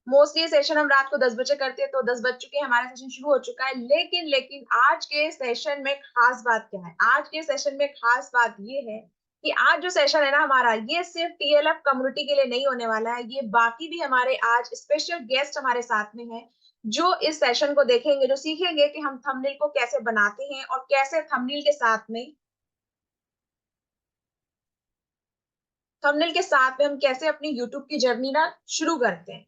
Mostly session हम रात को 10 बजे करते हैं, तो 10 बज चुके हैं, हमारा सेशन शुरू हो चुका है। लेकिन लेकिन आज के सेशन में खास बात क्या है? आज के सेशन में खास बात ये है कि आज जो सेशन है ना हमारा, ये सिर्फ टीएलएफ कम्युनिटी के लिए नहीं होने वाला है, ये बाकी भी हमारे आज स्पेशल गेस्ट हमारे साथ में हैं, जो इस सेशन को देखेंगे, जो सीखेंगे कि हम थंबनेल को कैसे बनाते हैं और कैसे थंबनेल के साथ में हम कैसे अपनी यूट्यूब की जर्नी ना शुरू करते हैं।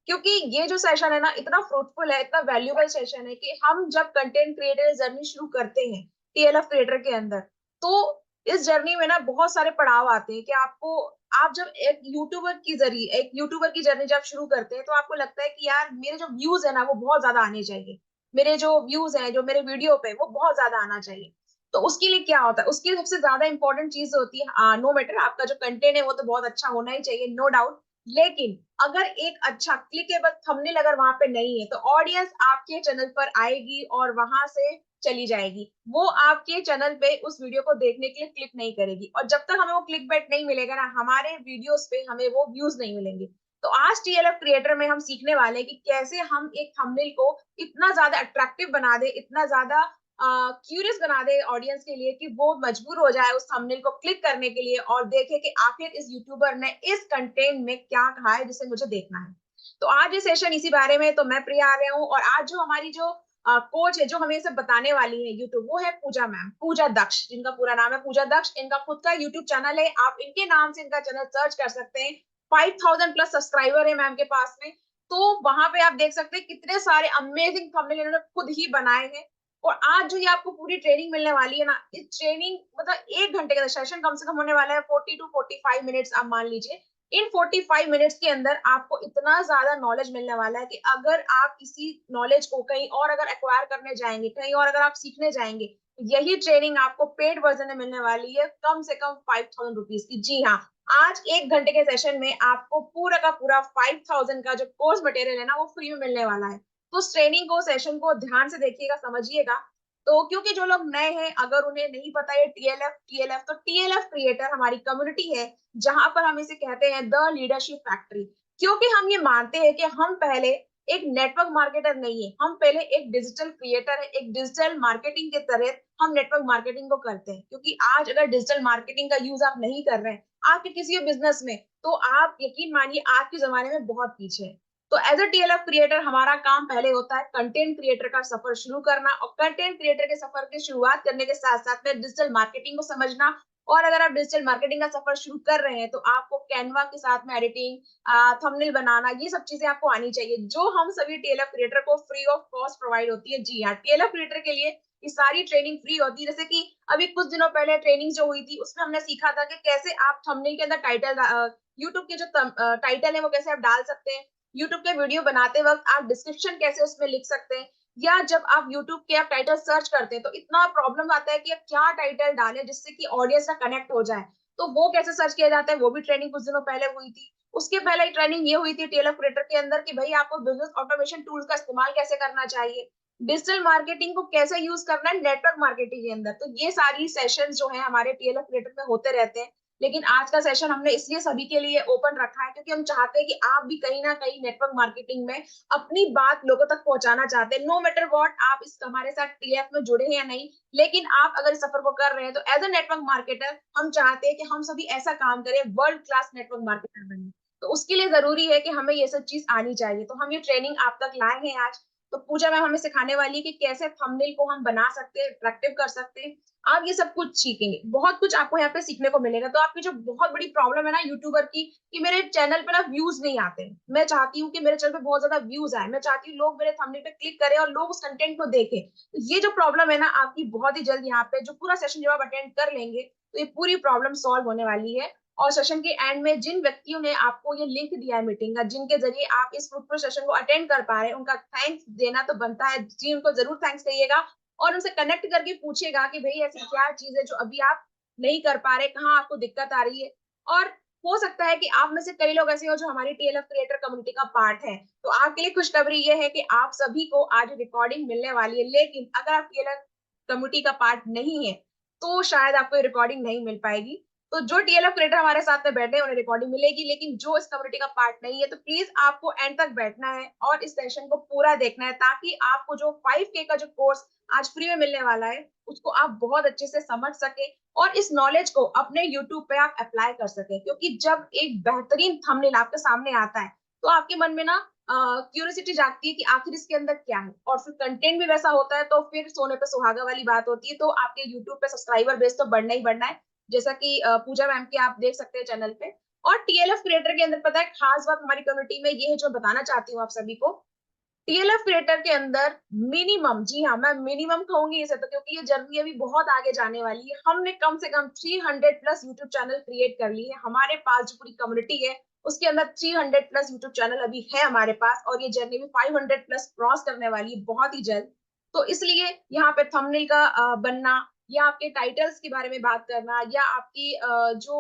क्योंकि ये जो सेशन है ना इतना फ्रूटफुल है, इतना वैल्यूबल सेशन है कि हम जब कंटेंट क्रिएटर जर्नी शुरू करते हैं टीएलएफ क्रिएटर के अंदर, तो इस जर्नी में ना बहुत सारे पड़ाव आते हैं कि आप जब एक यूट्यूबर की जर्नी जब शुरू करते हैं, तो आपको लगता है कि यार मेरे जो व्यूज है ना वो बहुत ज्यादा आने चाहिए, मेरे जो व्यूज हैं जो मेरे वीडियो पे वो बहुत ज्यादा आना चाहिए। तो उसके लिए क्या होता है? उसके लिए सबसे ज्यादा इंपॉर्टेंट चीज होती है, नो मैटर आपका जो कंटेंट है वो तो बहुत अच्छा होना ही चाहिए, नो डाउट। लेकिन अगर एक अच्छा क्लिकेबल थंबनेल अगर वहां पे नहीं है, तो ऑडियंस आपके चैनल पर आएगी और वहां से चली जाएगी, वो आपके चैनल पे उस वीडियो को देखने के लिए क्लिक नहीं करेगी, और जब तक हमें वो क्लिक बैट नहीं मिलेगा ना, हमारे वीडियोस पे हमें वो व्यूज नहीं मिलेंगे। तो आज टीएलएफ क्रिएटर में हम सीखने वाले हैं कि कैसे हम एक थंबनेल को इतना ज्यादा अट्रैक्टिव बना दे, इतना ज्यादा क्यूरियस बना दे ऑडियंस के लिए कि वो मजबूर हो जाए उस थंबनेल को क्लिक करने के लिए और देखे कि आखिर इस यूट्यूबर ने इस कंटेंट में क्या कहा है जिसे मुझे देखना है। तो आज ये सेशन इसी बारे में, तो मैं प्रिया आ रहा हूँ, और आज जो हमारी जो कोच है जो हमें सब बताने वाली है यूट्यूब, वो है पूजा मैम, पूजा दक्ष, जिनका पूरा नाम है पूजा दक्ष। इनका खुद का यूट्यूब चैनल है, आप इनके नाम से इनका चैनल सर्च कर सकते हैं। 5000 प्लस सब्सक्राइबर है मैम के पास में। तो वहां पे आप देख सकते हैं कितने सारे अमेजिंग थंबनेल इन्होंने खुद ही बनाए हैं। और आज जो ये आपको पूरी ट्रेनिंग मिलने वाली है ना, इस ट्रेनिंग मतलब 1 घंटे का सेशन कम से कम होने वाला है, 40 to 45 मिनट्स आप मान लीजिए। इन 45 मिनट्स के अंदर आपको इतना ज्यादा नॉलेज मिलने वाला है कि अगर आप किसी नॉलेज को कहीं और अगर एक्वायर करने जाएंगे, कहीं और अगर आप सीखने जाएंगे, यही ट्रेनिंग आपको पेड वर्जन में मिलने वाली है, कम से कम 5000 रुपीज की। जी हाँ, आज 1 घंटे के सेशन में आपको पूरा का पूरा 5000 का जो कोर्स मटेरियल है ना वो फ्री में मिलने वाला है। तो उस ट्रेनिंग को, सेशन को ध्यान से देखिएगा, समझिएगा। तो क्योंकि जो लोग नए हैं, अगर उन्हें नहीं पता है टीएलएफ टीएलएफ, तो टीएलएफ क्रिएटर हमारी कम्युनिटी है, जहां पर हम इसे कहते हैं द लीडरशिप फैक्ट्री। क्योंकि हम ये मानते हैं कि हम पहले एक नेटवर्क मार्केटर नहीं है, हम पहले एक डिजिटल क्रिएटर है, एक डिजिटल मार्केटिंग के तहत हम नेटवर्क मार्केटिंग को करते हैं। क्योंकि आज अगर डिजिटल मार्केटिंग का यूज आप नहीं कर रहे हैं आपके किसी बिजनेस में, तो आप यकीन मानिए आज के जमाने में बहुत पीछे है। तो एज अ टीएलएफ क्रिएटर हमारा काम पहले होता है कंटेंट क्रिएटर का सफर शुरू करना, और कंटेंट क्रिएटर के सफर की शुरुआत करने के साथ साथ में डिजिटल मार्केटिंग को समझना। और अगर आप डिजिटल मार्केटिंग का सफर शुरू कर रहे हैं, तो आपको कैनवा के साथ में एडिटिंग, थंबनेल बनाना, ये सब चीजें आपको आनी चाहिए, जो हम सभी टीएलएफ क्रिएटर को फ्री ऑफ कॉस्ट प्रोवाइड होती है। जी हाँ, टीएलएफ क्रिएटर के लिए ये सारी ट्रेनिंग फ्री होती है। जैसे कि अभी कुछ दिनों पहले ट्रेनिंग जो हुई थी, उसमें हमने सीखा था कि कैसे आप थंबनेल के अंदर टाइटल, यूट्यूब के जो टाइटल है वो कैसे आप डाल सकते हैं, यूट्यूब के वीडियो बनाते वक्त आप डिस्क्रिप्शन कैसे उसमें लिख सकते हैं, या जब आप यूट्यूब के आप टाइटल सर्च करते हैं तो इतना प्रॉब्लम आता है कि आप क्या टाइटल डालें जिससे कि ऑडियंस का कनेक्ट हो जाए। तो वो कैसे सर्च किया जाता है, वो भी ट्रेनिंग कुछ दिनों पहले हुई थी। उसके पहले ट्रेनिंग ये हुई थी टीएलएफ क्रिएटर के अंदर कि भाई आपको बिजनेस ऑटोमेशन टूल्स का इस्तेमाल कैसे करना चाहिए, डिजिटल मार्केटिंग को कैसे यूज करना है नेटवर्क मार्केटिंग के अंदर। तो ये सारी सेशन जो है हमारे टीएलएफ क्रिएटर में होते रहते हैं। लेकिन आज का सेशन हमने इसलिए सभी के लिए ओपन रखा है क्योंकि हम चाहते हैं कि आप भी कहीं ना कहीं नेटवर्क मार्केटिंग में अपनी बात लोगों तक पहुंचाना चाहते हैं। नो मैटर व्हाट आप इस हमारे साथ टीएफ में जुड़े हैं या नहीं, लेकिन आप अगर इस सफर को कर रहे हैं, तो एज अ नेटवर्क मार्केटर हम चाहते हैं कि हम सभी ऐसा काम करें, वर्ल्ड क्लास नेटवर्क मार्केटर बने। तो उसके लिए जरूरी है कि हमें ये सब चीज आनी चाहिए। तो हम ये ट्रेनिंग आप तक लाए हैं आज। तो पूजा मैम हमें सिखाने वाली है कि कैसे थंबनेल को हम बना सकते हैं, अट्रैक्टिव कर सकते हैं। आप ये सब कुछ सीखेंगे, बहुत कुछ आपको यहाँ पे सीखने को मिलेगा। तो आपकी जो बहुत बड़ी प्रॉब्लम है ना यूट्यूबर की, कि मेरे चैनल पे ना व्यूज नहीं आते, मैं चाहती हूँ कि मेरे चैनल पे बहुत ज्यादा व्यूज आए, मैं चाहती हूँ लोग मेरे थंबनेल पे क्लिक करें और लोग उस कंटेंट को देखें। तो ये जो प्रॉब्लम है ना आपकी, बहुत ही जल्द यहाँ पे जो पूरा सेशन जब आप अटेंड कर लेंगे, तो ये पूरी प्रॉब्लम सॉल्व होने वाली है। और सेशन के एंड में जिन व्यक्तियों ने आपको ये लिंक दिया है मीटिंग का, जिनके जरिए आप इस फ्रूटफुल सेशन को अटेंड कर पा रहे हैं, उनका थैंक्स देना तो बनता है। जी, उनको जरूर थैंक्स कहिएगा और उनसे कनेक्ट करके पूछिएगा कि भाई ऐसी क्या चीज है जो अभी आप नहीं कर पा रहे, कहाँ आपको दिक्कत आ रही है। और हो सकता है कि आप में से कई लोग ऐसे हो जो हमारी टीएलएफ क्रिएटर कम्युनिटी का पार्ट है। तो आपके लिए खुशखबरी ये है कि आप सभी को आज रिकॉर्डिंग मिलने वाली है। लेकिन अगर आप टीएलएफ कम्युनिटी का पार्ट नहीं है, तो शायद आपको रिकॉर्डिंग नहीं मिल पाएगी। तो जो टीएलएफ क्रिएटर हमारे साथ में बैठे हैं उन्हें रिकॉर्डिंग मिलेगी, लेकिन जो इस कम्युनिटी का पार्ट नहीं है तो प्लीज आपको एंड तक बैठना है और इस सेशन को पूरा देखना है, ताकि आपको जो 5K का जो कोर्स आज फ्री में मिलने वाला है उसको आप बहुत अच्छे से समझ सके और इस नॉलेज को अपने यूट्यूब पे आप अप्लाई कर सके। क्योंकि जब एक बेहतरीन थंबनेल आपके सामने आता है तो आपके मन में ना क्यूरियोसिटी जागती है कि आखिर इसके अंदर क्या है, और फिर कंटेंट भी वैसा होता है तो फिर सोने पे सुहागा वाली बात होती है। तो आपके यूट्यूब पे सब्सक्राइबर बेस तो बढ़ना ही बढ़ना है, जैसा कि पूजा मैम के आप देख सकते हैं चैनल पे। और टीएलएफ क्रिएटर के अंदर पता है खास बात हमारी कम्युनिटी में ये है जो बताना चाहती हूँ आप सभी को। टीएलएफ क्रिएटर के अंदर मिनिमम, जी हाँ मैं मिनिमम कहूंगी इसे तो, क्योंकि ये जर्नी अभी बहुत आगे जाने वाली है। हमने कम से कम 300 प्लस यूट्यूब चैनल क्रिएट कर लिए हैं। हमारे पास जो पूरी कम्युनिटी है उसके अंदर 300 प्लस यूट्यूब चैनल अभी है हमारे पास, और ये जर्नी भी 500 प्लस क्रॉस करने वाली है बहुत ही जल्द। तो इसलिए यहाँ पे थंबनेल का बनना, या आपके टाइटल्स के बारे में बात करना, या आपकी जो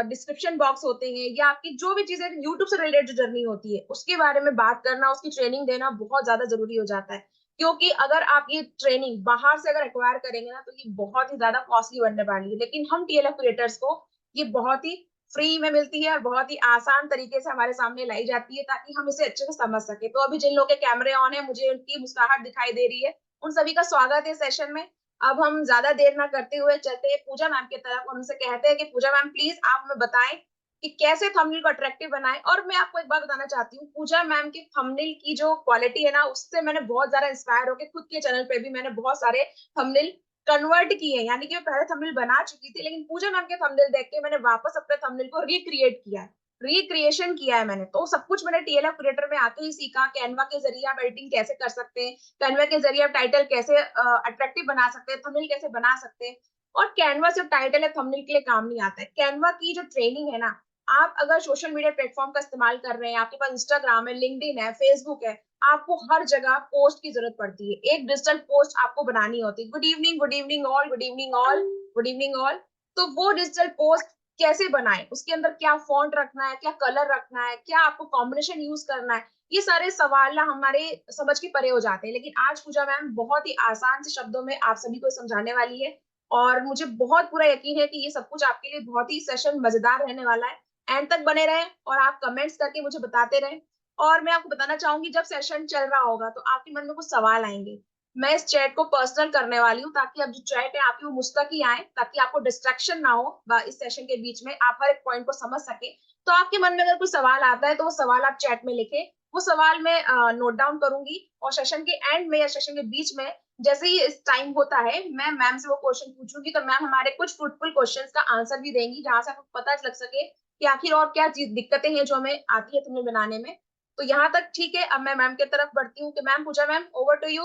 डिस्क्रिप्शन बॉक्स होते हैं, या आपकी जो भी चीजें यूट्यूब से रिलेटेड जो जर्नी होती है उसके बारे में बात करना, उसकी ट्रेनिंग देना बहुत ज्यादा जरूरी हो जाता है। क्योंकि अगर आप ये ट्रेनिंग बाहर से अगर एक्वायर करेंगे ना तो ये बहुत ही ज्यादा कॉस्टली बनने वाली है, लेकिन हम टीएलएफ क्रिएटर्स को ये बहुत ही फ्री में मिलती है और बहुत ही आसान तरीके से हमारे सामने लाई जाती है, ताकि हम इसे अच्छे से समझ सके। तो अभी जिन लोगों के कैमरे ऑन है मुझे उनकी मुस्कुराहट दिखाई दे रही है, उन सभी का स्वागत है सेशन में। अब हम ज्यादा देर ना करते हुए चलते हैं पूजा मैम की तरफ और उनसे कहते हैं कि पूजा मैम प्लीज आप हमें बताएं कि कैसे थंबनेल को अट्रैक्टिव बनाएं। और मैं आपको एक बात बताना चाहती हूँ, पूजा मैम की थंबनेल की जो क्वालिटी है ना उससे मैंने बहुत ज्यादा इंस्पायर होकर खुद के चैनल पे भी मैंने बहुत सारे थंबनेल कन्वर्ट किए हैं। यानी कि मैं पहले थंबनेल बना चुकी थी, लेकिन पूजा मैम के थंबनेल देख के मैंने वापस अपने थंबनेल को रिक्रिएट किया है, रिक्रिएशन किया है मैंने। तो सब कुछ मैंने टीएलएफ क्रिएटर में आके ही सीखा। कैनवा के जरिए आप एडिटिंग कैसे कर सकते हैं, कैनवा के जरिए आप टाइटल कैसे अट्रैक्टिव बना सकते हैं, थंबनेल कैसे बना सकते हैं। और कैनवा सिर्फ टाइटल या थंबनेल के लिए काम नहीं आता है। कैनवा की जो ट्रेनिंग है ना, आप अगर सोशल मीडिया प्लेटफॉर्म का इस्तेमाल कर रहे हैं, आपके पास इंस्टाग्राम है, लिंक्डइन है, फेसबुक है, आपको हर जगह पोस्ट की जरूरत पड़ती है। एक डिजिटल पोस्ट आपको बनानी होती है, good evening, good evening all, good evening all, good evening all. तो वो डिजिटल पोस्ट कैसे बनाए, उसके अंदर क्या फॉन्ट रखना है, क्या कलर रखना है, क्या आपको कॉम्बिनेशन यूज करना है, ये सारे सवाल ना हमारे समझ के परे हो जाते हैं। लेकिन आज पूजा मैम बहुत ही आसान से शब्दों में आप सभी को समझाने वाली है, और मुझे बहुत पूरा यकीन है कि ये सब कुछ आपके लिए बहुत ही सेशन मजेदार रहने वाला है। एंड तक बने रहें और आप कमेंट्स करके मुझे बताते रहें। और मैं आपको बताना चाहूंगी जब सेशन चल रहा होगा तो आपके मन में कुछ सवाल आएंगे, मैं इस चैट को पर्सनल करने वाली हूँ, ताकि अब जो चैट है आपकी वो मुझ तक ही आए, ताकि आपको डिस्ट्रैक्शन ना हो इस सेशन के बीच में, आप हर एक पॉइंट को समझ सके। तो आपके मन में अगर कोई सवाल आता है तो वो सवाल आप चैट में लिखे, वो सवाल मैं नोट डाउन करूंगी, और सेशन के एंड में या सेशन के बीच में जैसे ही इस टाइम होता है मैं मैम से वो क्वेश्चन पूछूंगी, तो मैम हमारे कुछ फ्रूटफुल क्वेश्चंस का आंसर भी देंगी, जहां से आपको पता लग सके कि आखिर और क्या चीज दिक्कतें हैं जो हमें आती है तुम्हें बनाने में। तो यहाँ तक ठीक है। अब मैं मैम की तरफ बढ़ती हूँ कि ma'am, Pooja ma'am, over to you.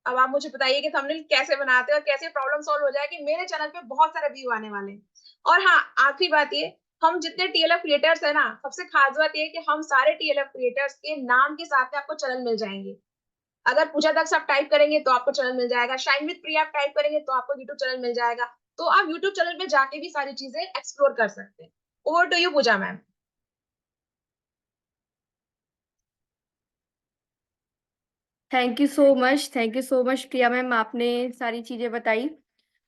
अब आप मुझे बताइए कि थंबनेल कैसे बनाते हैं और कैसे प्रॉब्लम सॉल्व हो जाए कि मेरे चैनल पे बहुत सारे व्यू आने वाले हैं। और हाँ, आखिरी बात ये, हम जितने टीएलएफ क्रिएटर्स है ना, सबसे खास बात ये है कि हम सारे टीएलएफ क्रिएटर्स के नाम के साथ में आपको चैनल मिल जाएंगे। अगर पूजा दक्ष आप टाइप करेंगे तो आपको चैनल मिल जाएगा, शाइन विद प्रिया आप टाइप करेंगे तो आपको यूट्यूब चैनल मिल जाएगा। तो आप यूट्यूब चैनल पे जाके भी सारी चीजें एक्सप्लोर कर सकते हैं। Over to you Pooja ma'am. Thank you so much, thank you so much Priya ma'am, आपने सारी चीज़ें बताई।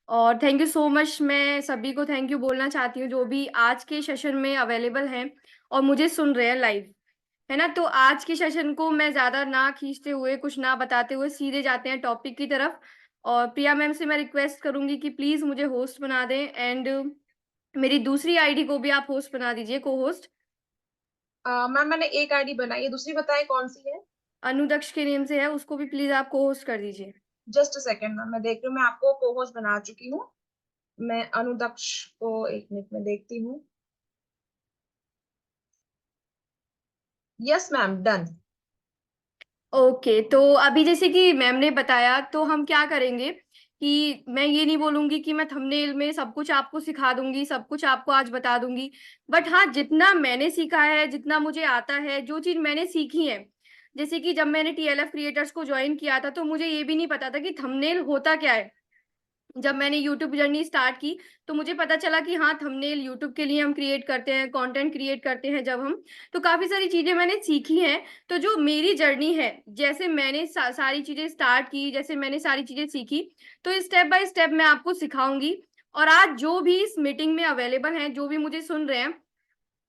और थैंक यू सो मच, मैं सभी को थैंक यू बोलना चाहती हूँ जो भी आज के सेशन में अवेलेबल हैं और मुझे सुन रहे हैं लाइव, है ना। तो आज के सेशन को मैं ज़्यादा ना खींचते हुए, कुछ ना बताते हुए सीधे जाते हैं टॉपिक की तरफ। और प्रिया मैम से मैं रिक्वेस्ट करूंगी कि प्लीज़ मुझे होस्ट बना दें, एंड मेरी दूसरी आईडी को भी आप होस्ट बना दीजिए, को होस्ट। मैम मैंने एक आईडी बनाई है, दूसरी बताएं कौन सी है। अनुदक्ष के नेम से है, उसको भी प्लीज़ आप को होस्ट कर दीजिए। जस्ट अ सेकेंड मैम, मैं देख रही हूँ, मैं आपको को होस्ट बना चुकी हूँ। मैं अनुदक्ष को एक मिनट में देखती हूँ। Yes ma'am, done. ओके, तो अभी जैसे कि मैम ने बताया, तो हम क्या करेंगे कि मैं ये नहीं बोलूंगी कि मैं थंबनेल में सब कुछ आपको सिखा दूंगी, सब कुछ आपको आज बता दूंगी। बट हाँ, जितना मैंने सीखा है, जितना मुझे आता है, जो चीज मैंने सीखी है, जैसे कि जब मैंने टीएलएफ क्रिएटर्स को ज्वाइन किया था तो मुझे ये भी नहीं पता था कि थंबनेल होता क्या है। जब मैंने यूट्यूब जर्नी स्टार्ट की तो मुझे पता चला कि हाँ, थंबनेल यूट्यूब के लिए हम क्रिएट करते हैं, कंटेंट क्रिएट करते हैं जब हम, तो काफी सारी चीजें मैंने सीखी हैं। तो जो मेरी जर्नी है, जैसे मैंने सारी चीजें स्टार्ट की, जैसे मैंने सारी चीजें सीखी, तो स्टेप बाय स्टेप मैं आपको सिखाऊंगी। और आज जो भी इस मीटिंग में अवेलेबल हैं, जो भी मुझे सुन रहे हैं,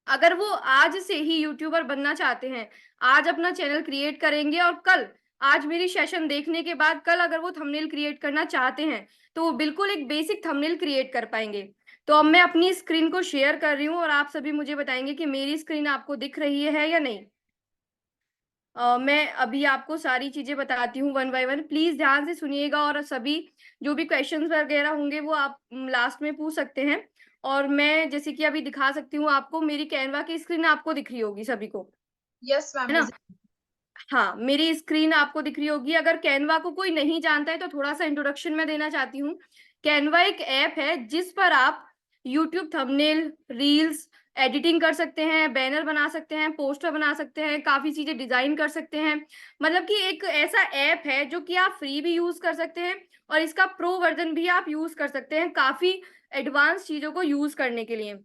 अगर वो आज से ही यूट्यूबर बनना चाहते हैं, आज अपना चैनल क्रिएट करेंगे और कल, आज मेरी सेशन देखने के बाद कल अगर वो थंबनेल क्रिएट करना चाहते हैं, तो वो बिल्कुल एक बेसिक थंबनेल क्रिएट कर पाएंगे। तो अब मैं अपनी स्क्रीन को शेयर कर रही हूँ और आप सभी मुझे बताएंगे कि मेरी स्क्रीन आपको दिख रही है या नहीं। मैं अभी आपको सारी चीजें बताती हूँ वन बाय वन, प्लीज ध्यान से सुनिएगा और सभी जो भी क्वेश्चंस वगैरह होंगे वो आप लास्ट में पूछ सकते हैं। और मैं जैसे कि अभी दिखा सकती हूँ आपको, मेरी कैनवा की स्क्रीन आपको दिख रही होगी सभी को, यस मैम, है ना? हाँ, मेरी स्क्रीन आपको दिख रही होगी। अगर कैनवा को कोई नहीं जानता है तो थोड़ा सा इंट्रोडक्शन मैं देना चाहती हूँ। कैनवा एक ऐप है जिस पर आप यूट्यूब थंबनेल, रील्स एडिटिंग कर सकते हैं, बैनर बना सकते हैं, पोस्टर बना सकते हैं, काफी चीजें डिजाइन कर सकते हैं। मतलब कि एक ऐसा ऐप है जो कि आप फ्री भी यूज कर सकते हैं और इसका प्रो वर्जन भी आप यूज कर सकते हैं, काफी एडवांस चीजों को यूज करने के लिए।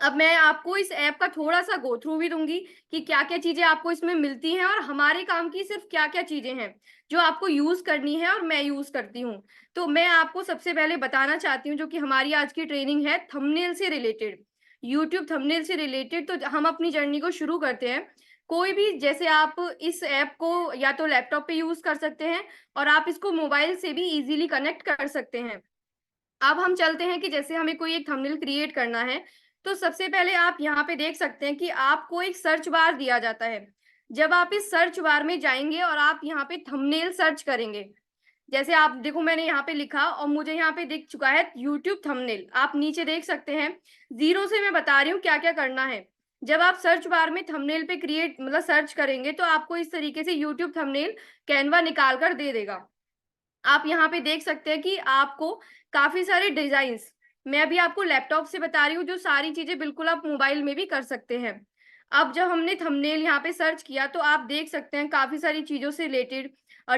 अब मैं आपको इस ऐप का थोड़ा सा गो थ्रू भी दूंगी कि क्या क्या चीजें आपको इसमें मिलती हैं और हमारे काम की सिर्फ क्या क्या चीजें हैं जो आपको यूज करनी है और मैं यूज करती हूँ। तो मैं आपको सबसे पहले बताना चाहती हूँ, जो कि हमारी आज की ट्रेनिंग है थंबनेल से रिलेटेड, यूट्यूब थंबनेल से रिलेटेड। तो हम अपनी जर्नी को शुरू करते हैं। कोई भी, जैसे आप इस ऐप को या तो लैपटॉप पे यूज कर सकते हैं और आप इसको मोबाइल से भी इजीली कनेक्ट कर सकते हैं। अब हम चलते हैं कि जैसे हमें कोई एक थंबनेल क्रिएट करना है, तो सबसे पहले आप यहाँ पे देख सकते हैं कि आपको एक सर्च बार दिया जाता है। जब आप इस सर्च बार में जाएंगे और आप यहाँ पे थंबनेल सर्च करेंगे, जैसे आप देखो मैंने यहाँ पे लिखा और मुझे यहाँ पे दिख चुका है यूट्यूब थंबनेल, आप नीचे देख सकते हैं। जीरो से मैं बता रही हूँ क्या क्या करना है। जब आप सर्च बार में थंबनेल पे क्रिएट मतलब सर्च करेंगे तो आपको इस तरीके से यूट्यूब थंबनेल कैनवा निकाल कर दे देगा। आप यहाँ पे देख सकते हैं कि आपको काफी सारे डिजाइन्स, मैं अभी आपको लैपटॉप से बता रही हूँ, जो सारी चीजें बिल्कुल आप मोबाइल में भी कर सकते हैं। अब जब हमने थंबनेल यहाँ पे सर्च किया तो आप देख सकते हैं काफी सारी चीजों से रिलेटेड,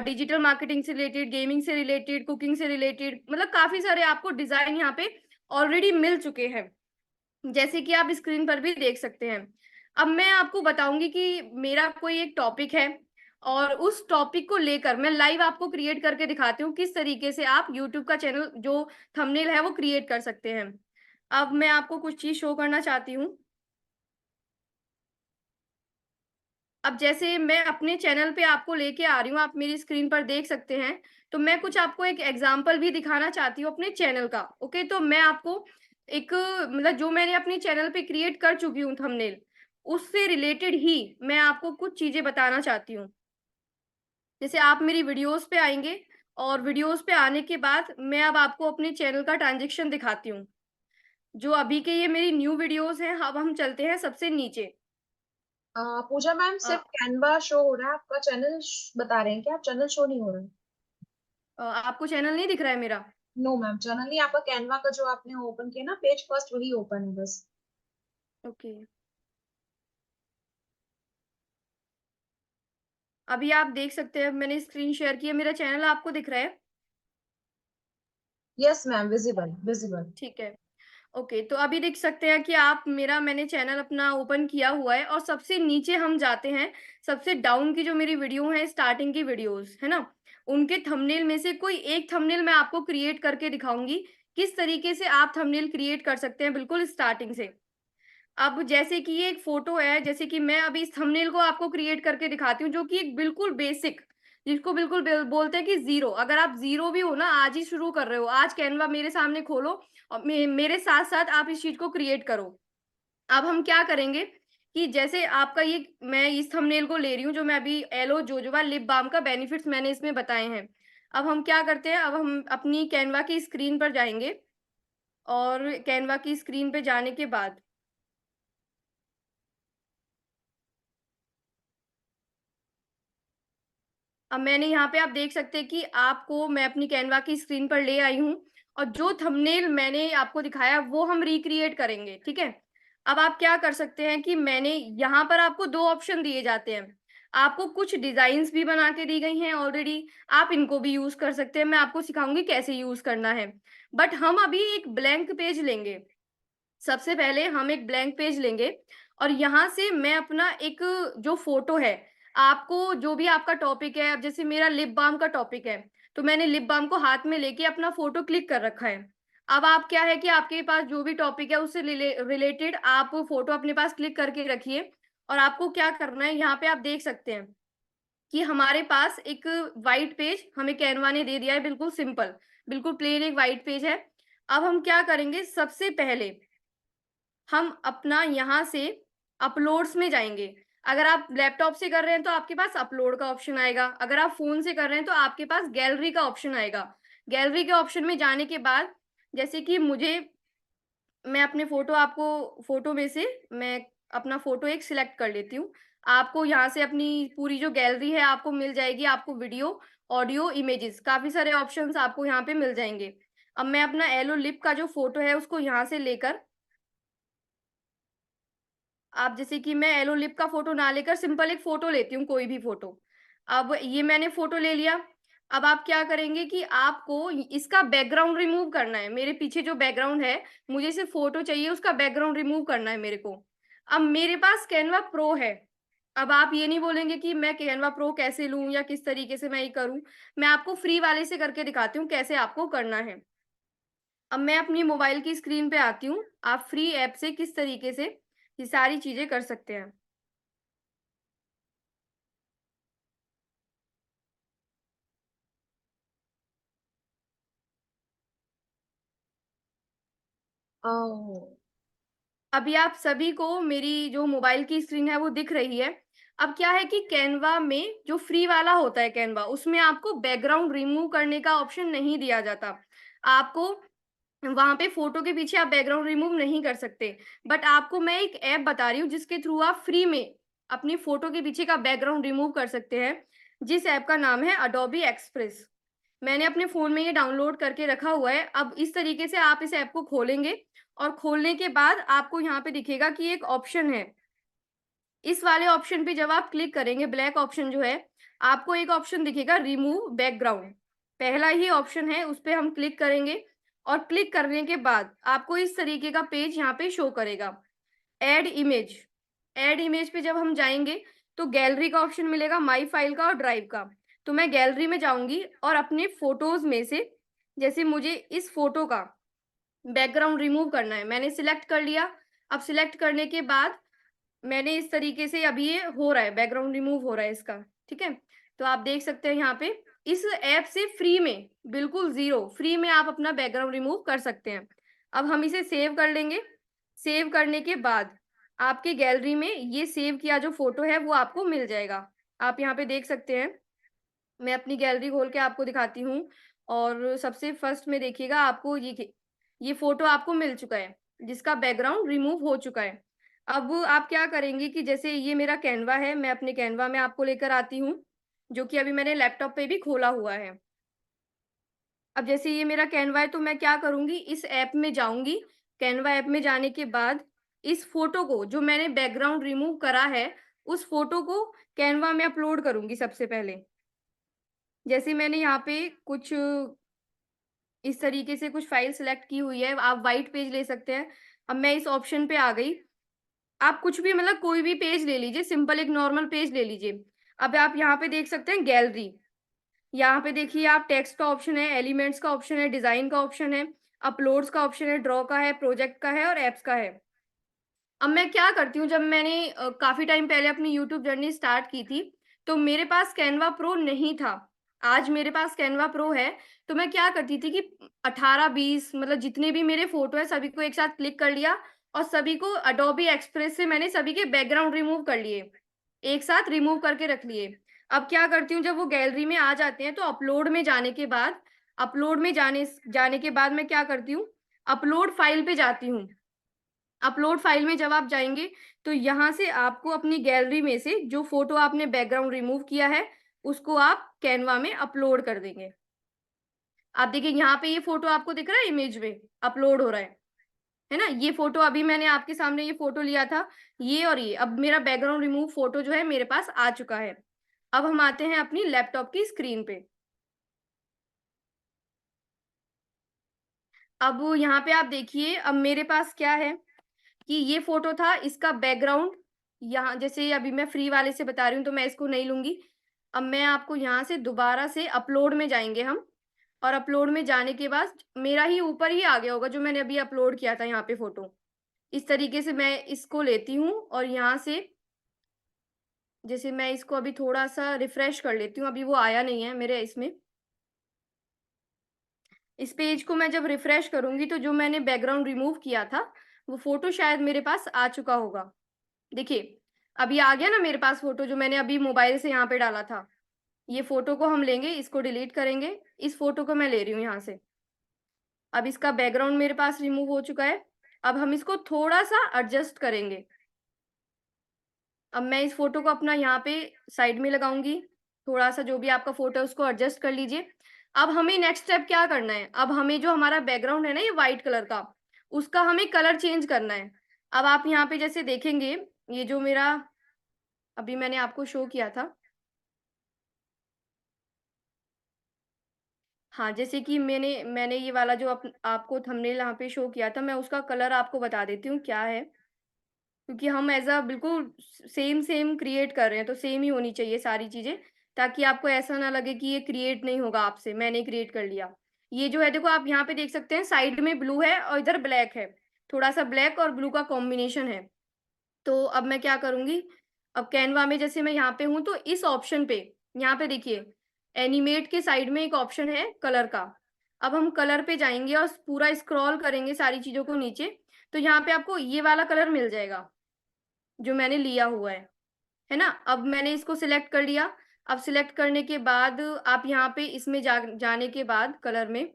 डिजिटल मार्केटिंग से रिलेटेड, गेमिंग से रिलेटेड, कुकिंग से रिलेटेड, मतलब काफी सारे आपको डिजाइन यहाँ पे ऑलरेडी मिल चुके हैं, जैसे कि आप स्क्रीन पर भी देख सकते हैं। अब मैं आपको बताऊंगी कि मेरा कोई एक टॉपिक है और उस टॉपिक को लेकर मैं लाइव आपको क्रिएट करके दिखाती हूँ किस तरीके से आप यूट्यूब का चैनल जो थंबनेल है वो क्रिएट कर सकते हैं। अब मैं आपको कुछ चीज शो करना चाहती हूँ। अब जैसे मैं अपने चैनल पे आपको लेके आ रही हूँ, आप मेरी स्क्रीन पर देख सकते हैं। तो मैं कुछ आपको एक एग्जांपल भी दिखाना चाहती हूँ अपने चैनल का। ओके, तो मैं आपको एक मतलब जो मैंने अपने चैनल पे क्रिएट कर चुकी हूँ थंबनेल, उससे रिलेटेड ही मैं आपको कुछ चीजें बताना चाहती हूँ। जैसे आप मेरी वीडियोस पे आएंगे और वीडियोस पे आने के बाद मैं अब आपको अपने चैनल का ट्रांजेक्शन दिखाती हूँ। जो अभी के ये मेरी न्यू वीडियोस हैं, अब हम चलते हैं सबसे नीचे। पूजा मैम, अ, सिर्फ कैनवा शो हो रहा है, आपका चैनल बता रहे हैं क्या? आप चैनल शो नहीं हो रहा है? आपको चैनल नहीं दिख रहा है मेरा? नो मैम, चैनल नहीं, आपका कैनवा का जो आपने ओपन किया ना पेज, फर्स्ट वही ओपन है बस। ओके, अभी आप देख सकते हैं मैंने स्क्रीन शेयर किया, मेरा चैनल आपको दिख रहा है? Yes ma'am, visible visible. ठीक है। ओके, तो अभी देख सकते हैं कि आप मेरा मैंने चैनल अपना ओपन किया हुआ है और सबसे नीचे हम जाते हैं। सबसे डाउन की जो मेरी वीडियो है, स्टार्टिंग की वीडियोस है ना, उनके थंबनेल में से कोई एक थंबनेल मैं आपको क्रिएट करके दिखाऊंगी किस तरीके से आप थंबनेल क्रिएट कर सकते हैं बिल्कुल स्टार्टिंग से। अब जैसे कि ये एक फोटो है, जैसे कि मैं अभी इस थंबनेल को आपको क्रिएट करके दिखाती हूँ, जो कि एक बिल्कुल बेसिक, जिसको बिल्कुल बोलते हैं कि जीरो। अगर आप जीरो भी हो ना, आज ही शुरू कर रहे हो, आज कैनवा मेरे सामने खोलो और मेरे साथ साथ आप इस चीज को क्रिएट करो। अब हम क्या करेंगे कि जैसे आपका ये, मैं इस थंबनेल को ले रही हूँ जो मैं अभी एलो जोजोबा लिप बाम का बेनिफिट्स मैंने इसमें बताए हैं। अब हम क्या करते हैं, अब हम अपनी कैनवा की स्क्रीन पर जाएंगे और कैनवा की स्क्रीन पे जाने के बाद अब मैंने यहाँ पे आप देख सकते हैं कि आपको मैं अपनी कैनवा की स्क्रीन पर ले आई हूँ और जो थंबनेल मैंने आपको दिखाया वो हम रिक्रिएट करेंगे, ठीक है? अब आप क्या कर सकते हैं कि मैंने यहाँ पर आपको दो ऑप्शन दिए जाते हैं। आपको कुछ डिजाइन्स भी बना के दी गई हैं ऑलरेडी, आप इनको भी यूज कर सकते हैं, मैं आपको सिखाऊंगी कैसे यूज करना है। बट हम अभी एक ब्लैंक पेज लेंगे। सबसे पहले हम एक ब्लैंक पेज लेंगे और यहाँ से मैं अपना एक जो फोटो है, आपको जो भी आपका टॉपिक है, अब जैसे मेरा लिप बाम का टॉपिक है, तो मैंने लिप बाम को हाथ में लेके अपना फोटो क्लिक कर रखा है। अब आप क्या है कि आपके पास जो भी टॉपिक है उससे रिलेटेड आप फोटो अपने पास क्लिक करके रखिए। और आपको क्या करना है, यहाँ पे आप देख सकते हैं कि हमारे पास एक व्हाइट पेज हमें कैनवा ने दे दिया है, बिल्कुल सिंपल, बिल्कुल प्लेन एक व्हाइट पेज है। अब हम क्या करेंगे, सबसे पहले हम अपना यहाँ से अपलोड्स में जाएँगे। अगर आप लैपटॉप से कर रहे हैं तो आपके पास अपलोड का ऑप्शन आएगा, अगर आप फ़ोन से कर रहे हैं तो आपके पास गैलरी का ऑप्शन आएगा। गैलरी के ऑप्शन में जाने के बाद जैसे कि मैं अपने फ़ोटो में से मैं अपना फ़ोटो एक सिलेक्ट कर लेती हूँ। आपको यहाँ से अपनी पूरी जो गैलरी है आपको मिल जाएगी, आपको वीडियो, ऑडियो, इमेजेस काफ़ी सारे ऑप्शंस आपको यहाँ पे मिल जाएँगे। अब मैं अपना येलो लिप का जो फ़ोटो है उसको यहाँ से लेकर आप जैसे कि मैं येलो लिप का फ़ोटो ना लेकर सिंपल एक फ़ोटो लेती हूँ, कोई भी फ़ोटो। अब ये मैंने फ़ोटो ले लिया। अब आप क्या करेंगे कि आपको इसका बैकग्राउंड रिमूव करना है। मेरे पीछे जो बैकग्राउंड है, मुझे सिर्फ़ फ़ोटो चाहिए, उसका बैकग्राउंड रिमूव करना है मेरे को। अब मेरे पास कैनवा प्रो है। अब आप ये नहीं बोलेंगे कि मैं कैनवा प्रो कैसे लूँ या किस तरीके से मैं ये करूँ। मैं आपको फ्री वाले से करके दिखाती हूँ, कैसे आपको करना है। अब मैं अपनी मोबाइल की स्क्रीन पे आती हूँ। आप फ्री ऐप से किस तरीके से ये सारी चीज़ें कर सकते हैं। ओह! अभी आप सभी को मेरी जो मोबाइल की स्क्रीन है वो दिख रही है। अब क्या है कि कैनवा में जो फ्री वाला होता है कैनवा, उसमें आपको बैकग्राउंड रिमूव करने का ऑप्शन नहीं दिया जाता। आपको वहाँ पे फ़ोटो के पीछे आप बैकग्राउंड रिमूव नहीं कर सकते। बट आपको मैं एक ऐप बता रही हूँ जिसके थ्रू आप फ्री में अपनी फ़ोटो के पीछे का बैकग्राउंड रिमूव कर सकते हैं, जिस ऐप का नाम है अडोबी एक्सप्रेस। मैंने अपने फ़ोन में ये डाउनलोड करके रखा हुआ है। अब इस तरीके से आप इस ऐप को खोलेंगे और खोलने के बाद आपको यहाँ पे दिखेगा कि एक ऑप्शन है। इस वाले ऑप्शन पे जब आप क्लिक करेंगे, ब्लैक ऑप्शन जो है, आपको एक ऑप्शन दिखेगा रिमूव बैकग्राउंड। पहला ही ऑप्शन है, उस पे हम क्लिक करेंगे और क्लिक करने के बाद आपको इस तरीके का पेज यहाँ पे शो करेगा। ऐड इमेज, ऐड इमेज पे जब हम जाएँगे, तो गैलरी का ऑप्शन मिलेगा, माय फाइल का और ड्राइव का। तो मैं गैलरी में जाऊँगी और अपने फ़ोटोज़ में से जैसे मुझे इस फ़ोटो का बैकग्राउंड रिमूव करना है, मैंने सिलेक्ट कर लिया। अब सिलेक्ट करने के बाद मैंने इस तरीके से अभी ये हो रहा है, बैकग्राउंड रिमूव हो रहा है इसका, ठीक है? तो आप देख सकते हैं यहाँ पे, इस ऐप से फ्री में, बिल्कुल ज़ीरो, फ्री में आप अपना बैकग्राउंड रिमूव कर सकते हैं। अब हम इसे सेव कर लेंगे। सेव करने के बाद आपकी गैलरी में ये सेव किया जो फ़ोटो है, वो आपको मिल जाएगा। आप यहाँ पे देख सकते हैं, मैं अपनी गैलरी खोल के आपको दिखाती हूँ और सबसे फर्स्ट में देखिएगा आपको ये फ़ोटो आपको मिल चुका है, जिसका बैकग्राउंड रिमूव हो चुका है। अब आप क्या करेंगे कि जैसे ये मेरा कैनवा है, मैं अपने कैनवा में आपको लेकर आती हूँ, जो कि अभी मैंने लैपटॉप पे भी खोला हुआ है। अब जैसे ये मेरा कैनवा है तो मैं क्या करूँगी, इस ऐप में जाऊँगी, कैनवा ऐप में जाने के बाद इस फ़ोटो को जो मैंने बैकग्राउंड रिमूव करा है, उस फ़ोटो को कैनवा में अपलोड करूँगी सबसे पहले। जैसे मैंने यहाँ पे कुछ इस तरीके से कुछ फ़ाइल सेलेक्ट की हुई है, आप व्हाइट पेज ले सकते हैं। अब मैं इस ऑप्शन पे आ गई, आप कुछ भी मतलब कोई भी पेज ले लीजिए, सिंपल एक नॉर्मल पेज ले लीजिए। अब आप यहाँ पे देख सकते हैं गैलरी, यहाँ पे देखिए आप टेक्स्ट का ऑप्शन है, एलिमेंट्स का ऑप्शन है, डिज़ाइन का ऑप्शन है, अपलोड्स का ऑप्शन है, ड्रॉ का है, प्रोजेक्ट का है और ऐप्स का है। अब मैं क्या करती हूँ, जब मैंने काफ़ी टाइम पहले अपनी यूट्यूब जर्नी स्टार्ट की थी, तो मेरे पास कैनवा प्रो नहीं था। आज मेरे पास कैनवा प्रो है, तो मैं क्या करती थी कि 18-20 मतलब जितने भी मेरे फ़ोटो हैं, सभी को एक साथ क्लिक कर लिया और सभी को अडोबी एक्सप्रेस से मैंने सभी के बैकग्राउंड रिमूव कर लिए। एक साथ रिमूव करके रख लिए। अब क्या करती हूँ, जब वो गैलरी में आ जाते हैं, तो अपलोड में जाने के बाद अपलोड में जाने के बाद मैं क्या करती हूँ, अपलोड फ़ाइल पे जाती हूँ। अपलोड फ़ाइल में जब आप जाएँगे, तो यहाँ से आपको अपनी गैलरी में से जो फ़ोटो आपने बैकग्राउंड रिमूव किया है, उसको आप कैनवा में अपलोड कर देंगे। आप देखिए यहाँ पे ये फ़ोटो आपको दिख रहा है इमेज में, अपलोड हो रहा है ना? ये फ़ोटो अभी मैंने आपके सामने ये फ़ोटो लिया था, ये और ये। अब मेरा बैकग्राउंड रिमूव फ़ोटो जो है मेरे पास आ चुका है। अब हम आते हैं अपनी लैपटॉप की स्क्रीन पे। अब यहाँ पे आप देखिए, अब मेरे पास क्या है कि ये फ़ोटो था, इसका बैकग्राउंड यहाँ जैसे अभी मैं फ्री वाले से बता रही हूँ, तो मैं इसको नहीं लूँगी। अब मैं आपको यहाँ से दोबारा से अपलोड में जाएँगे हम। और अपलोड में जाने के बाद मेरा ही ऊपर ही आ गया होगा जो मैंने अभी अपलोड किया था यहाँ पे फोटो। इस तरीके से मैं इसको लेती हूँ और यहाँ से जैसे मैं इसको अभी थोड़ा-सा रिफ्रेश कर लेती हूँ, अभी वो आया नहीं है मेरे इसमें। इस पेज को मैं जब रिफ्रेश करूँगी तो जो मैंने बैकग्राउंड रिमूव किया था, वो फ़ोटो शायद मेरे पास आ चुका होगा। देखिए, अभी आ गया ना मेरे पास फ़ोटो जो मैंने अभी मोबाइल से यहाँ पे डाला था। ये फ़ोटो को हम लेंगे, इसको डिलीट करेंगे, इस फ़ोटो को मैं ले रही हूँ यहाँ से। अब इसका बैकग्राउंड मेरे पास रिमूव हो चुका है। अब हम इसको थोड़ा-सा एडजस्ट करेंगे। अब मैं इस फ़ोटो को अपना यहाँ पे साइड में लगाऊँगी। थोड़ा-सा जो भी आपका फ़ोटो है उसको एडजस्ट कर लीजिए। अब हमें नेक्स्ट स्टेप क्या करना है? अब हमें जो हमारा बैकग्राउंड है ना ये व्हाइट कलर का, उसका हमें कलर चेंज करना है। अब आप यहाँ पे जैसे देखेंगे, ये जो मेरा अभी मैंने आपको शो किया था। हाँ, जैसे कि मैंने ये वाला जो आपको थंबनेल यहाँ पे शो किया था, मैं उसका कलर आपको बता देती हूँ क्या है। क्योंकि हम ऐज़ अ बिल्कुल सेम क्रिएट कर रहे हैं, तो सेम ही होनी चाहिए सारी चीज़ें, ताकि आपको ऐसा ना लगे कि ये क्रिएट नहीं होगा आपसे, मैंने क्रिएट कर लिया। ये जो है देखो आप यहाँ पे देख सकते हैं साइड में ब्लू है और इधर ब्लैक है। थोड़ा-सा ब्लैक और ब्लू का कॉम्बिनेशन है। तो अब मैं क्या करूँगी, अब कैनवा में जैसे मैं यहाँ पे हूँ तो इस ऑप्शन पे, यहाँ पे देखिए, एनिमेट के साइड में एक ऑप्शन है कलर का। अब हम कलर पे जाएँगे और पूरा स्क्रॉल करेंगे सारी चीज़ों को नीचे, तो यहाँ पे आपको ये वाला कलर मिल जाएगा। जो मैंने लिया हुआ है ना? अब मैंने इसको सिलेक्ट कर लिया। अब सिलेक्ट करने के बाद आप यहाँ पे इसमें जाने के बाद कलर में,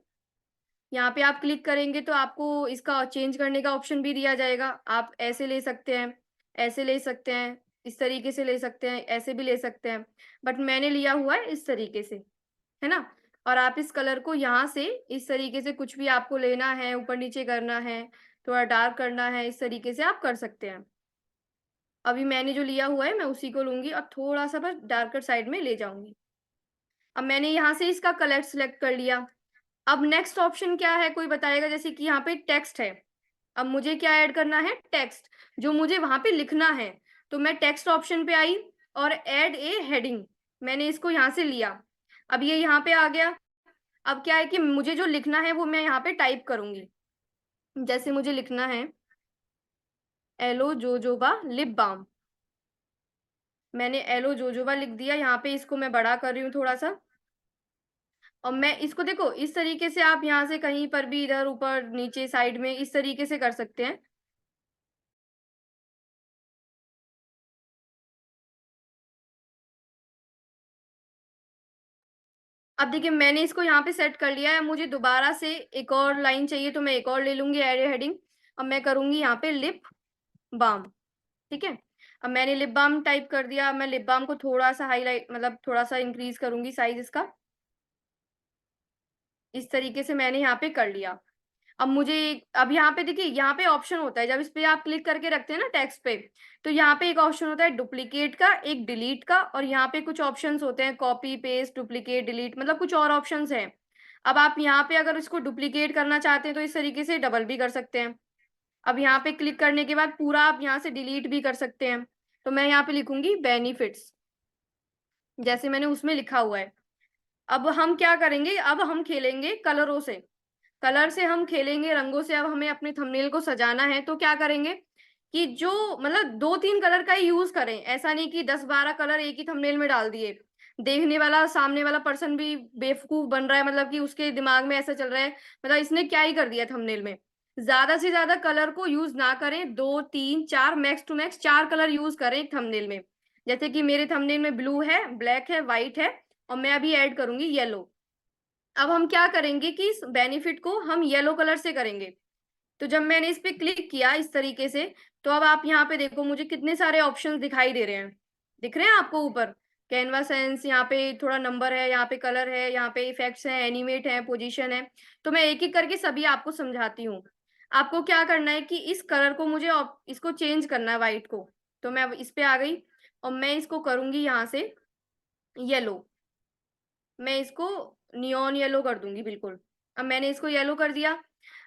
यहाँ पे आप क्लिक करेंगे तो आपको इसका चेंज करने का ऑप्शन भी दिया जाएगा। आप ऐसे ले सकते हैं, ऐसे ले सकते हैं, इस तरीके से ले सकते हैं, ऐसे भी ले सकते हैं। बट मैंने लिया हुआ है इस तरीके से, है ना? और आप इस कलर को यहाँ से इस तरीके से कुछ भी आपको लेना है, ऊपर-नीचे करना है, थोड़ा डार्क करना है, इस तरीके से आप कर सकते हैं। अभी मैंने जो लिया हुआ है मैं उसी को लूँगी और थोड़ा-सा बस डार्कर साइड में ले जाऊँगी। अब मैंने यहाँ से इसका कलर सिलेक्ट कर लिया। अब नेक्स्ट ऑप्शन क्या है कोई बताएगा? जैसे कि यहाँ पे टेक्स्ट है। अब मुझे क्या ऐड करना है? टेक्स्ट, जो मुझे वहाँ पे लिखना है। तो मैं टेक्स्ट ऑप्शन पे आई और ऐड ए हेडिंग, मैंने इसको यहाँ से लिया। अब ये यहाँ पे आ गया। अब क्या है कि मुझे जो लिखना है वो मैं यहाँ पे टाइप करूँगी। जैसे मुझे लिखना है एलो जोजोबा लिप बाल्म। मैंने एलो जोजोबा लिख दिया, यहाँ पे इसको मैं बड़ा कर रही हूँ थोड़ा-सा। और मैं इसको देखो इस तरीके से आप यहाँ से कहीं पर भी इधर ऊपर नीचे साइड में इस तरीके से कर सकते हैं। अब देखिए मैंने इसको यहाँ पे सेट कर लिया है, मुझे दोबारा से एक और लाइन चाहिए तो मैं एक और ले लूँगी एड हेडिंग। अब मैं करूँगी यहाँ पे लिप बाल्म, ठीक है? अब मैंने लिप बाल्म टाइप कर दिया, मैं लिप बाल्म को थोड़ा-सा हाइलाइट मतलब थोड़ा-सा इंक्रीज़ करूँगी साइज़ इसका। इस तरीके से मैंने यहाँ पे कर लिया। अब मुझे अब यहाँ पे देखिए यहाँ पे ऑप्शन होता है, जब इस पे आप क्लिक करके रखते हैं ना टेक्स्ट पे, तो यहाँ पे एक ऑप्शन होता है डुप्लीकेट का, एक डिलीट का और यहाँ पे कुछ ऑप्शंस होते हैं कॉपी, पेस्ट, डुप्लीकेट, डिलीट मतलब कुछ और ऑप्शंस हैं। अब आप यहाँ पे अगर इसको डुप्लीकेट करना चाहते हैं तो इस तरीके से डबल भी कर सकते हैं। अब यहाँ पे क्लिक करने के बाद पूरा आप यहाँ से डिलीट भी कर सकते हैं। तो मैं यहाँ पे लिखूँगी बेनिफिट्स, जैसे मैंने उसमें लिखा हुआ है। अब हम क्या करेंगे, अब हम खेलेंगे कलरों से। कलर से हम खेलेंगे, रंगों से अब हमें अपने थंबनेल को सजाना है, तो क्या करेंगे कि जो मतलब 2-3 कलर का ही यूज़ करें। ऐसा नहीं कि 10-12 कलर एक ही थंबनेल में डाल दिए। देखने वाला, सामने वाला पर्सन भी बेवकूफ़ बन रहा है, मतलब कि उसके दिमाग में ऐसा चल रहा है, मतलब इसने क्या ही कर दिया थंबनेल में। ज़्यादा से ज़्यादा कलर को यूज़ ना करें, 2, 3, 4 max to max 4 colour use करें एक थंबनेल में। जैसे कि मेरे थंबनेल में ब्लू है, ब्लैक है, व्हाइट है और मैं अभी ऐड करूँगी येलो। अब हम क्या करेंगे कि इस बेनिफिट को हम येलो कलर से करेंगे। तो जब मैंने इस पे क्लिक किया इस तरीके से, तो अब आप यहाँ पे देखो मुझे कितने सारे ऑप्शंस दिखाई दे रहे हैं। दिख रहे हैं आपको ऊपर? कैनवा सेंस, यहाँ पे थोड़ा नंबर है, यहाँ पे कलर है, यहाँ पे इफेक्ट्स हैं, एनिमेट है, पोजीशन है। तो मैं एक-एक करके सभी आपको समझाती हूँ। आपको क्या करना है कि इस कलर को मुझे इसको चेंज करना है व्हाइट को। तो मैं अब इस पे आ गई और मैं इसको करूँगी यहाँ से येलो। मैं इसको नियॉन येलो कर दूँगी बिल्कुल। अब मैंने इसको येलो कर दिया।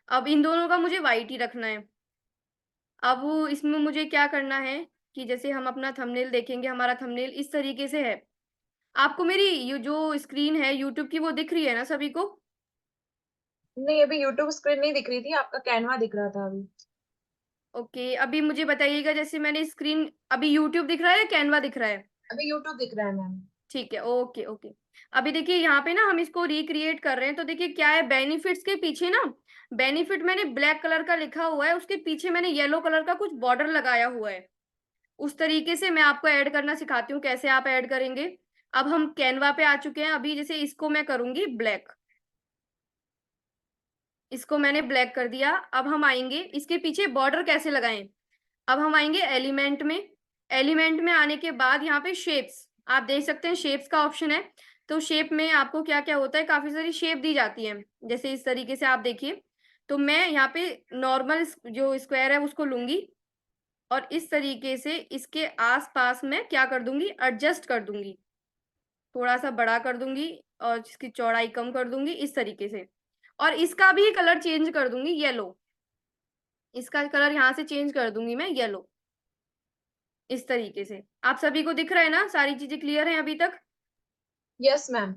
अब इन दोनों का मुझे व्हाइट ही रखना है। अब इसमें मुझे क्या करना है कि जैसे हम अपना थंबनेल देखेंगे, हमारा थंबनेल इस तरीके से है। आपको मेरी ये जो स्क्रीन है यूट्यूब की वो दिख रही है ना सभी को? नहीं, अभी यूट्यूब स्क्रीन नहीं दिख रही थी, आपका कैनवा दिख रहा था अभी। ओके, अभी मुझे बताइएगा, जैसे मैंने स्क्रीन, अभी यूट्यूब दिख रहा है या कैनवा दिख रहा है? अभी यूट्यूब दिख रहा है मैम। ठीक है, ओके, ओके। अभी देखिए यहाँ पे ना हम इसको रिक्रिएट कर रहे हैं, तो देखिए क्या है, बेनिफिट्स के पीछे ना, बेनिफिट मैंने ब्लैक कलर का लिखा हुआ है, उसके पीछे मैंने येलो कलर का कुछ बॉर्डर लगाया हुआ है। उस तरीके से मैं आपको ऐड करना सिखाती हूँ, कैसे आप ऐड करेंगे। अब हम कैनवा पे आ चुके हैं, अभी जैसे इसको मैं करूंगी ब्लैक, इसको मैंने ब्लैक कर दिया। अब हम आएंगे इसके पीछे बॉर्डर कैसे लगाएं। अब हम आएंगे एलिमेंट में, एलिमेंट में आने के बाद यहाँ पे शेप्स, आप देख सकते हैं शेप्स का ऑप्शन है। तो शेप में आपको क्या क्या होता है, काफी सारी शेप दी जाती है, जैसे इस तरीके से आप देखिए। तो मैं यहाँ पे नॉर्मल जो स्क्वायर है उसको लूंगी, और इस तरीके से इसके आसपास मैं क्या कर दूंगी, एडजस्ट कर दूंगी, थोड़ा सा बड़ा कर दूंगी, और इसकी चौड़ाई कम कर दूंगी इस तरीके से। और इसका भी कलर चेंज कर दूंगी येलो, इसका कलर यहाँ से चेंज कर दूंगी मैं येलो, इस तरीके से। आप सभी को दिख रहा है ना, सारी चीजें क्लियर हैं अभी तक? Yes ma'am.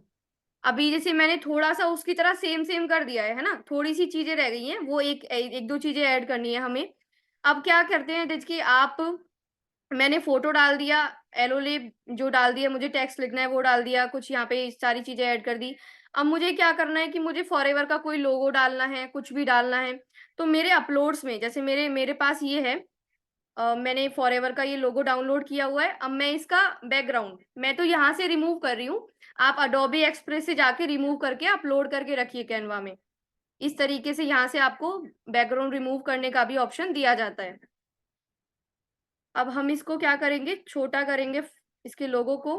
अभी जैसे मैंने थोड़ा सा उसकी तरह सेम सेम कर दिया है ना, थोड़ी सी चीजें रह गई हैं, वो एक दो चीजें ऐड करनी है हमें। अब क्या करते हैं, देखिए आप, मैंने फोटो डाल दिया, एलोलिप जो डाल दिया, मुझे टेक्स्ट लिखना है वो डाल दिया, कुछ यहाँ पे सारी चीजें ऐड कर दी। अब मुझे क्या करना है कि मुझे फॉरएवर का कोई लोगो डालना है, कुछ भी डालना है। तो मेरे अपलोड्स में, जैसे मेरे मेरे पास ये है, मैंने फॉरएवर का ये लोगो डाउनलोड किया हुआ है। अब मैं इसका बैकग्राउंड, मैं तो यहाँ से रिमूव कर रही हूँ, आप अडोबे एक्सप्रेस से जाके रिमूव करके अपलोड करके रखिए कैनवा में। इस तरीके से यहाँ से आपको बैकग्राउंड रिमूव करने का भी ऑप्शन दिया जाता है। अब हम इसको क्या करेंगे, छोटा करेंगे इसके लोगो को।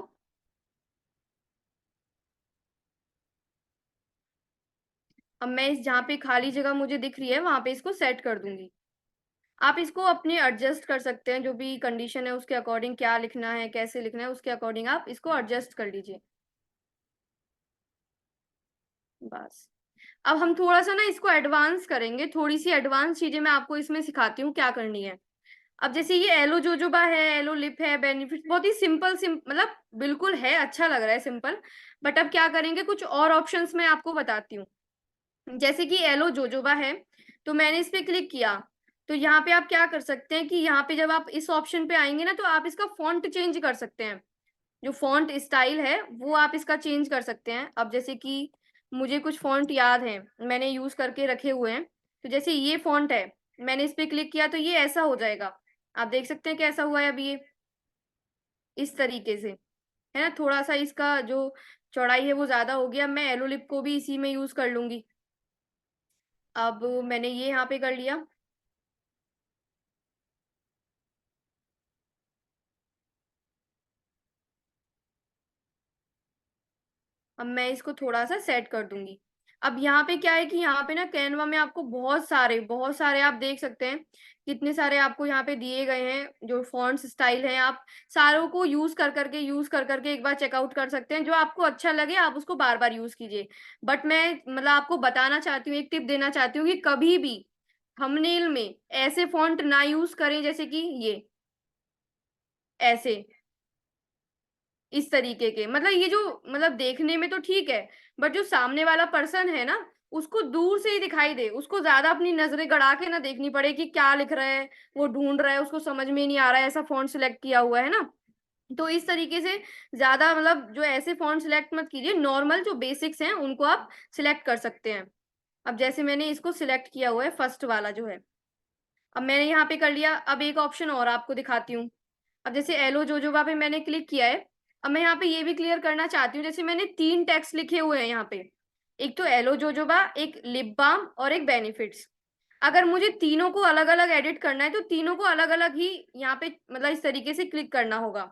अब मैं इस, जहाँ पे खाली जगह मुझे दिख रही है वहां पे इसको सेट कर दूंगी। आप इसको अपने एडजस्ट कर सकते हैं, जो भी कंडीशन है उसके अकॉर्डिंग, क्या लिखना है कैसे लिखना है उसके अकॉर्डिंग आप इसको एडजस्ट कर लीजिए। बस। अब हम थोड़ा सा ना इसको एडवांस करेंगे, थोड़ी सी एडवांस चीजें मैं आपको इसमें सिखाती हूँ क्या करनी है। अब जैसे ये एलो जोजोबा है, एलो लिप है, बेनिफिट बहुत ही सिंपल मतलब बिल्कुल है, अच्छा लग रहा है सिंपल। बट अब क्या करेंगे, कुछ और ऑप्शंस मैं आपको बताती हूँ। जैसे कि एलो जोजोबा है, तो मैंने इस पे क्लिक किया, तो यहाँ पे आप क्या कर सकते हैं कि यहाँ पे जब आप इस ऑप्शन पे आएंगे ना, तो आप इसका फॉन्ट चेंज कर सकते हैं, जो फॉन्ट स्टाइल है वो आप इसका चेंज कर सकते हैं। अब जैसे कि मुझे कुछ फॉन्ट याद है, मैंने यूज करके रखे हुए हैं, तो जैसे ये फॉन्ट है, मैंने इस पे क्लिक किया तो ये ऐसा हो जाएगा। आप देख सकते हैं कैसा हुआ है अभी ये, इस तरीके से, है ना, थोड़ा सा इसका जो चौड़ाई है वो ज्यादा हो गया। मैं एलो लिप को भी इसी में यूज कर लूंगी। अब मैंने ये यहाँ पे कर लिया। अब मैं इसको थोड़ा सा सेट कर दूंगी। अब यहाँ पे क्या है कि यहाँ पे ना कैनवा में आपको बहुत सारे आप देख सकते हैं, कितने सारे आपको यहाँ पे दिए गए हैं जो फॉन्ट्स स्टाइल हैं। आप सारों को यूज कर करके एक बार चेकआउट कर सकते हैं, जो आपको अच्छा लगे आप उसको बार बार यूज कीजिए। बट मैं मतलब आपको बताना चाहती हूँ, एक टिप देना चाहती हूँ कि कभी भी थंबनेल में ऐसे फॉन्ट ना यूज करें, जैसे कि ये ऐसे, इस तरीके के, मतलब ये जो, मतलब देखने में तो ठीक है, बट जो सामने वाला पर्सन है ना, उसको दूर से ही दिखाई दे, उसको ज्यादा अपनी नजरें गड़ा के ना देखनी पड़े कि क्या लिख रहा है, वो ढूंढ रहा है, उसको समझ में नहीं आ रहा है, ऐसा फॉन्ट सिलेक्ट किया हुआ है ना। तो इस तरीके से ज्यादा मतलब जो ऐसे फॉन्ट सिलेक्ट मत कीजिए, नॉर्मल जो बेसिक्स हैं उनको आप सिलेक्ट कर सकते हैं। अब जैसे मैंने इसको सिलेक्ट किया हुआ है, फर्स्ट वाला जो है, अब मैंने यहाँ पे कर लिया। अब एक ऑप्शन और आपको दिखाती हूँ। अब जैसे एलो जोजोबा पे मैंने क्लिक किया है, अब मैं यहाँ पे ये भी क्लियर करना चाहती हूँ, जैसे मैंने 3 टेक्स्ट लिखे हुए हैं यहाँ पे, एक तो एलो जोजोबा, एक लिप बाम और एक बेनिफिट्स। अगर मुझे तीनों को अलग अलग एडिट करना है, तो तीनों को अलग अलग ही यहाँ पे मतलब इस तरीके से क्लिक करना होगा,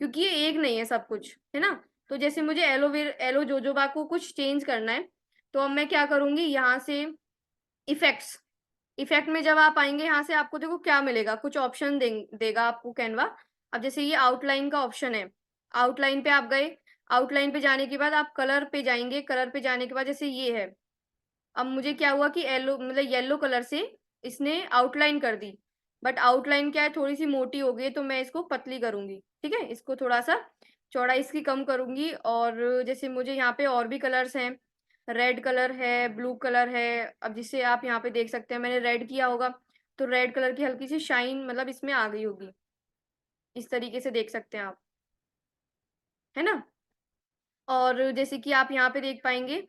क्योंकि ये एक नहीं है सब कुछ, है ना। तो जैसे मुझे एलो जोजोबा को कुछ चेंज करना है, तो अब मैं क्या करूंगी, यहाँ से इफेक्ट्स, इफेक्ट में जब आप आएंगे, यहाँ से आपको देखो क्या मिलेगा, कुछ ऑप्शन देगा आपको कैनवा। अब जैसे ये आउटलाइन का ऑप्शन है, आउटलाइन पे आप गए, आउटलाइन पे जाने के बाद आप कलर पे जाएंगे, कलर पे जाने के बाद जैसे ये है, अब मुझे क्या हुआ कि येलो मतलब येलो कलर से इसने आउटलाइन कर दी। बट आउटलाइन क्या है, थोड़ी सी मोटी हो गई, तो मैं इसको पतली करूंगी, ठीक है, इसको थोड़ा सा चौड़ाई इसकी कम करूंगी। और जैसे मुझे यहाँ पे और भी कलर्स हैं, रेड कलर है, ब्लू कलर है। अब जिसे आप यहाँ पे देख सकते हैं, मैंने रेड किया होगा तो रेड कलर की हल्की सी शाइन मतलब इसमें आ गई होगी। इस तरीके से देख सकते हैं आप, है ना। और जैसे कि आप यहाँ पे देख पाएंगे,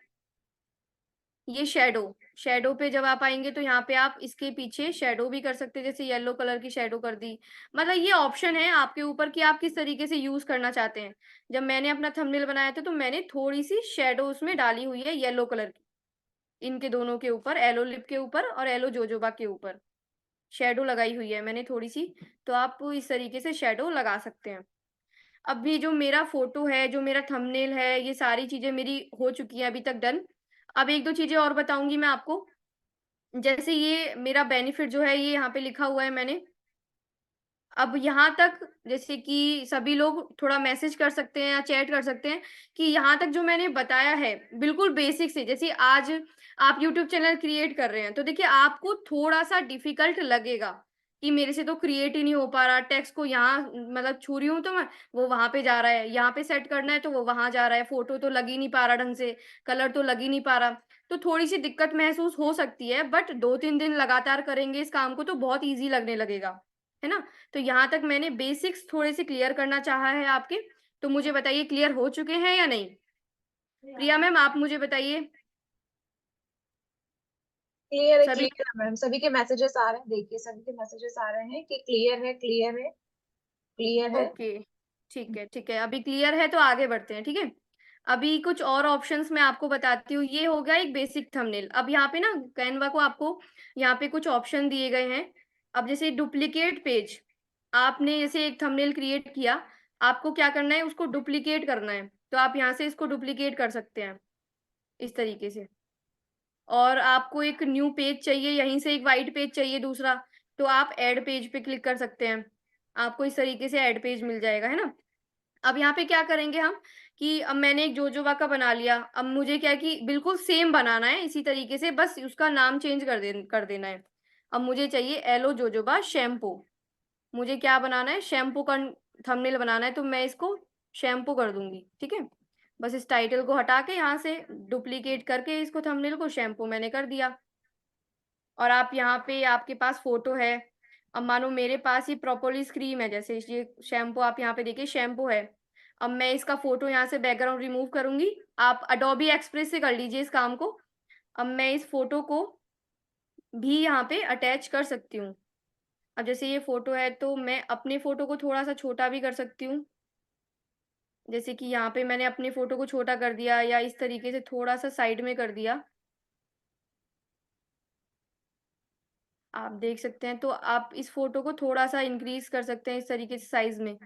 ये शेडो, शेडो पे जब आप आएंगे तो यहाँ पे आप इसके पीछे शेडो भी कर सकते हैं, जैसे येलो कलर की शेडो कर दी। मतलब ये ऑप्शन है आपके ऊपर कि आप किस तरीके से यूज करना चाहते हैं। जब मैंने अपना थंबनेल बनाया था तो मैंने थोड़ी सी शेडो उसमें डाली हुई है येलो कलर की, इनके दोनों के ऊपर, येलो लिप के ऊपर और येलो जोजोबा के ऊपर शेडो लगाई हुई है मैंने थोड़ी सी। तो आप इस तरीके से शेडो लगा सकते हैं। अभी जो मेरा फोटो है, जो मेरा थंबनेल है, ये सारी चीजें मेरी हो चुकी हैं अभी तक डन। अब एक दो चीजें और बताऊंगी मैं आपको। जैसे ये मेरा बेनिफिट जो है ये यहाँ पे लिखा हुआ है मैंने। अब यहाँ तक जैसे कि सभी लोग थोड़ा मैसेज कर सकते हैं या चैट कर सकते हैं कि यहाँ तक जो मैंने बताया है बिल्कुल बेसिक से, जैसे आज आप यूट्यूब चैनल क्रिएट कर रहे हैं तो देखिए आपको थोड़ा सा डिफिकल्ट लगेगा कि मेरे से तो क्रिएट ही नहीं हो पा रहा, टेक्स्ट को यहाँ मतलब छू रही हूँ तो मैं, वो वहां पे जा रहा है, यहाँ पे सेट करना है तो वो वहां जा रहा है, फोटो तो लग ही नहीं पा रहा ढंग से, कलर तो लग ही नहीं पा रहा। तो थोड़ी सी दिक्कत महसूस हो सकती है, बट 2-3 दिन लगातार करेंगे इस काम को तो बहुत ईजी लगने लगेगा, है ना। तो यहाँ तक मैंने बेसिक्स थोड़े से क्लियर करना चाहा है आपके। तो मुझे बताइए क्लियर हो चुके हैं या नहीं। प्रिया मैम आप मुझे बताइए। सभी क्लियर है मैम, सभी के मैसेजेस आ रहे हैं, देखिए सभी के मैसेजेस आ रहे हैं कि क्लियर है, क्लियर है, क्लियर है। ओके, ठीक है ठीक है, अभी क्लियर है तो आगे बढ़ते हैं, ठीक है। अभी कुछ और ऑप्शंस मैं आपको बताती हूँ। ये हो गया एक बेसिक थंबनेल। अब यहाँ पे ना कैनवा को आपको यहाँ पे कुछ ऑप्शन दिए गए हैं। अब जैसे डुप्लीकेट पेज, आपने जैसे एक थंबनेल क्रिएट किया, आपको क्या करना है, उसको डुप्लीकेट करना है। तो आप यहाँ से इसको डुप्लीकेट कर सकते हैं इस तरीके से। और आपको एक न्यू पेज चाहिए, यहीं से एक वाइट पेज चाहिए दूसरा, तो आप ऐड पेज पे क्लिक कर सकते हैं। आपको इस तरीके से ऐड पेज मिल जाएगा, है ना। अब यहाँ पे क्या करेंगे हम कि अब मैंने एक जोजोबा का बना लिया, अब मुझे क्या है कि बिल्कुल सेम बनाना है इसी तरीके से, बस उसका नाम चेंज कर देना है। अब मुझे चाहिए एलो जोजोबा शैम्पू। मुझे क्या बनाना है, शैम्पू का थंबनेल बनाना है, तो मैं इसको शैम्पू कर दूंगी, ठीक है। बस इस टाइटल को हटा के यहाँ से डुप्लीकेट करके इसको थंबनेल को शैम्पू मैंने कर दिया। और आप यहाँ पे आपके पास फोटो है। अब मानो मेरे पास ही प्रोपोलिस क्रीम है, जैसे ये शैम्पू आप यहाँ पे देखिए शैम्पू है। अब मैं इसका फोटो यहाँ से बैकग्राउंड रिमूव करूंगी। आप अडोबी एक्सप्रेस से कर लीजिए इस काम को। अब मैं इस फोटो को भी यहाँ पे अटैच कर सकती हूँ। अब जैसे ये फोटो है तो मैं अपने फोटो को थोड़ा सा छोटा भी कर सकती हूँ। जैसे कि यहाँ पे मैंने अपने फोटो को छोटा कर दिया या इस तरीके से थोड़ा सा साइड में कर दिया, आप देख सकते हैं। तो आप इस फोटो को थोड़ा सा इंक्रीज कर सकते हैं इस तरीके से साइज में।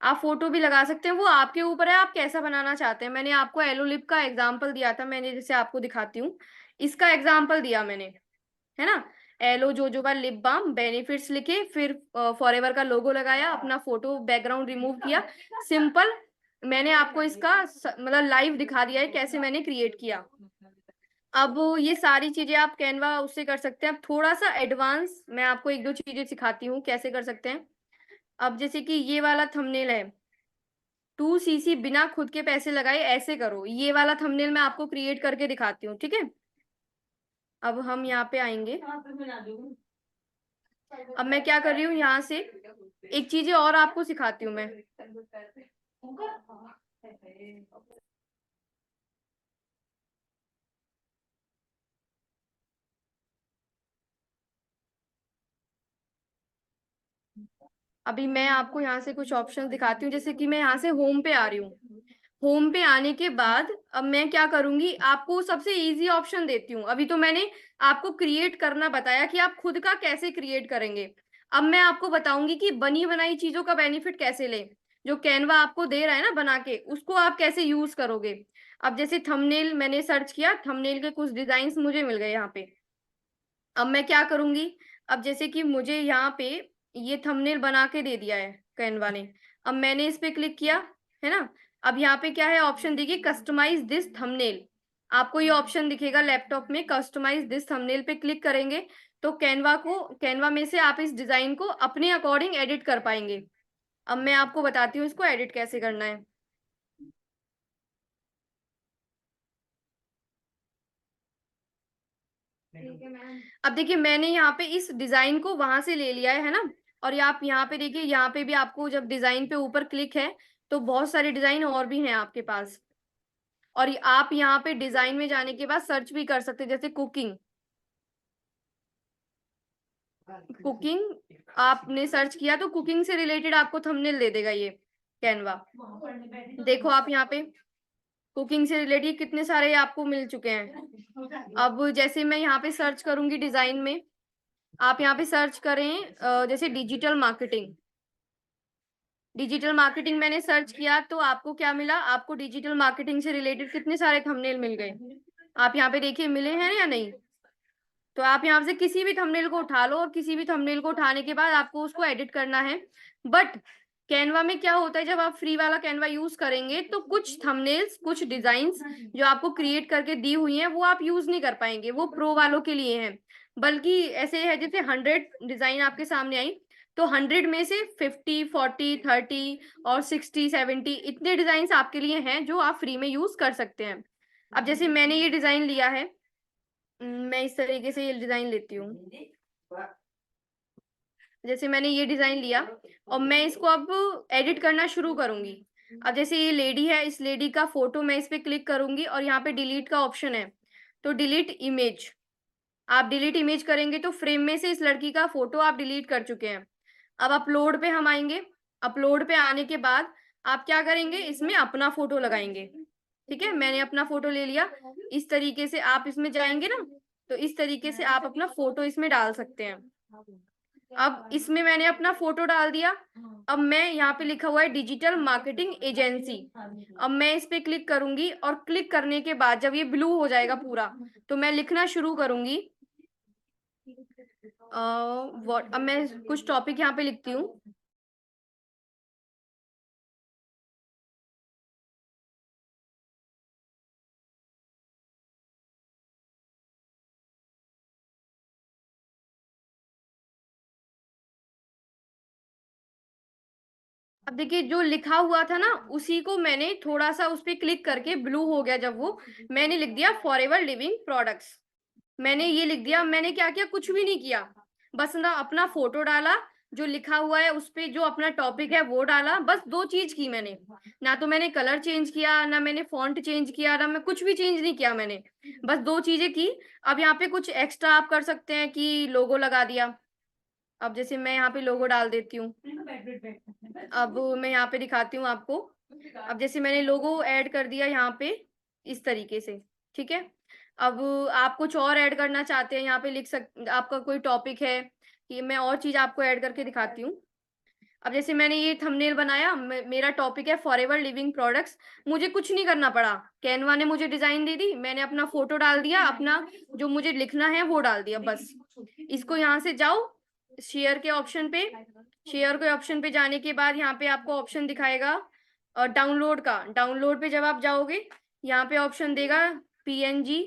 आप फोटो भी लगा सकते हैं, वो आपके ऊपर है आप कैसा बनाना चाहते हैं। मैंने आपको एलो लिप का एग्जाम्पल दिया था, मैंने जैसे आपको दिखाती हूँ, इसका एग्जाम्पल दिया मैंने, है ना। Aloe jojoba lip balm benefits लिखे, फिर फॉरएवर का लोगो लगाया, अपना फोटो बैकग्राउंड रिमूव किया, सिंपल। मैंने आपको इसका मतलब लाइव दिखा दिया है कैसे मैंने क्रिएट किया। अब ये सारी चीजें आप कैनवा उससे कर सकते हैं। अब थोड़ा सा एडवांस मैं आपको एक दो चीजें सिखाती हूँ कैसे कर सकते हैं। अब जैसे कि ये वाला थंबनेल है, 2cc बिना खुद के पैसे लगाए ऐसे करो, ये वाला थंबनेल मैं आपको क्रिएट करके दिखाती हूँ, ठीक है। अब हम यहाँ पे आएंगे। अब मैं क्या कर रही हूँ, यहाँ से एक चीजें और आपको सिखाती हूँ मैं। अभी मैं आपको यहाँ से कुछ ऑप्शन दिखाती हूँ। जैसे कि मैं यहाँ से होम पे आ रही हूँ। होम पे आने के बाद अब मैं क्या करूंगी, आपको सबसे इजी ऑप्शन देती हूँ। अभी तो मैंने आपको क्रिएट करना बताया कि आप खुद का कैसे क्रिएट करेंगे। अब मैं आपको बताऊंगी कि बनी बनाई चीजों का बेनिफिट कैसे ले, जो कैनवा आपको दे रहा है ना बना के, उसको आप कैसे यूज करोगे। अब जैसे थंबनेल मैंने सर्च किया, थंबनेल के कुछ डिजाइन मुझे मिल गए यहाँ पे। अब मैं क्या करूंगी, अब जैसे कि मुझे यहाँ पे ये थंबनेल बना के दे दिया है कैनवा ने। अब मैंने इस पे क्लिक किया, है ना। अब यहाँ पे क्या है ऑप्शन, देखिए कस्टमाइज दिस थंबनेल। आपको ये ऑप्शन दिखेगा लैपटॉप में, कस्टमाइज दिस थंबनेल पे क्लिक करेंगे तो कैनवा में से आप इस डिजाइन को अपने अकॉर्डिंग एडिट कर पाएंगे। अब मैं आपको बताती हूँ इसको एडिट कैसे करना है। अब देखिए मैंने यहाँ पे इस डिजाइन को वहां से ले लिया है ना, और आप यहाँ पे देखिए, यहाँ पे भी आपको जब डिजाइन पे ऊपर क्लिक है तो बहुत सारे डिजाइन और भी हैं आपके पास। और आप यहाँ पे डिजाइन में जाने के बाद सर्च भी कर सकते हैं, जैसे कुकिंग। कुकिंग आपने सर्च किया तो कुकिंग से रिलेटेड आपको थंबनेल दे देगा ये कैनवा। देखो आप यहाँ पे कुकिंग से रिलेटेड कितने सारे आपको मिल चुके हैं। अब जैसे मैं यहाँ पे सर्च करूंगी डिजाइन में, आप यहाँ पे सर्च करें जैसे डिजिटल मार्केटिंग। डिजिटल मार्केटिंग मैंने सर्च किया तो आपको क्या मिला, आपको डिजिटल मार्केटिंग से रिलेटेड कितने सारे थंबनेल मिल गए। आप यहाँ पे देखिए मिले हैं या नहीं। तो आप यहाँ से किसी भी थंबनेल को उठा लो, और किसी भी थंबनेल को उठाने के बाद आपको उसको एडिट करना है। बट कैनवा में क्या होता है, जब आप फ्री वाला कैनवा यूज करेंगे तो कुछ थंबनेल्स, कुछ डिजाइन्स जो आपको क्रिएट करके दी हुई हैं वो आप यूज नहीं कर पाएंगे, वो प्रो वालों के लिए हैं। बल्कि ऐसे है जैसे 100 डिजाइन आपके सामने आई तो 100 में से 50, 40, 30 और 60, 70 इतने डिजाइन आपके लिए हैं जो आप फ्री में यूज कर सकते हैं। अब जैसे मैंने ये डिजाइन लिया है, मैं इस तरीके से ये डिजाइन लेती हूँ। जैसे मैंने ये डिजाइन लिया और मैं इसको अब एडिट करना शुरू करूंगी। अब जैसे ये लेडी है, इस लेडी का फोटो मैं इस पे क्लिक करूंगी और यहाँ पे डिलीट का ऑप्शन है, तो डिलीट इमेज। आप डिलीट इमेज करेंगे तो फ्रेम में से इस लड़की का फोटो आप डिलीट कर चुके हैं। अब अपलोड पे हम आएंगे। अपलोड पे आने के बाद आप क्या करेंगे, इसमें अपना फोटो लगाएंगे। ठीक है, मैंने अपना फोटो ले लिया। इस तरीके से आप इसमें जाएंगे ना, तो इस तरीके से आप अपना फोटो इसमें डाल सकते हैं। अब इसमें मैंने अपना फोटो डाल दिया। अब मैं यहाँ पे लिखा हुआ है डिजिटल मार्केटिंग एजेंसी। अब मैं इस पे क्लिक करूंगी और क्लिक करने के बाद जब ये ब्लू हो जाएगा पूरा तो मैं लिखना शुरू करूंगी। अब मैं कुछ टॉपिक यहाँ पे लिखती हूँ। अब देखिए जो लिखा हुआ था ना उसी को मैंने थोड़ा सा उस पर क्लिक करके ब्लू हो गया जब वो, मैंने लिख दिया फॉरएवर लिविंग प्रोडक्ट्स। मैंने ये लिख दिया। मैंने क्या किया, कुछ भी नहीं किया, बस ना अपना फोटो डाला, जो लिखा हुआ है उस पे जो अपना टॉपिक है वो डाला। बस दो चीज की मैंने, ना तो मैंने कलर चेंज किया, ना मैंने फॉन्ट चेंज किया, ना मैं कुछ भी चेंज नहीं किया मैंने, बस दो चीजें की। अब यहाँ पे कुछ एक्स्ट्रा आप कर सकते हैं कि लोगो लगा दिया। अब जैसे मैं यहाँ पे लोगो डाल देती हूँ। अब मैं यहाँ पे दिखाती हूँ आपको। अब जैसे मैंने लोगो ऐड कर दिया यहाँ पे इस तरीके से। ठीक है, अब आप कुछ और ऐड करना चाहते हैं यहाँ पे लिख आपका कोई टॉपिक है कि मैं और चीज आपको ऐड करके दिखाती हूँ। अब जैसे मैंने ये थंबनेल बनाया, मेरा टॉपिक है फॉरएवर लिविंग प्रोडक्ट्स। मुझे कुछ नहीं करना पड़ा, कैनवा ने मुझे डिजाइन दे दी, मैंने अपना फोटो डाल दिया, अपना जो मुझे लिखना है वो डाल दिया बस। इसको यहाँ से जाओ शेयर के ऑप्शन पे। शेयर के ऑप्शन पे जाने के बाद यहाँ पे आपको ऑप्शन दिखाएगा डाउनलोड का। डाउनलोड पे जब आप जाओगे यहाँ पे ऑप्शन देगा PNG,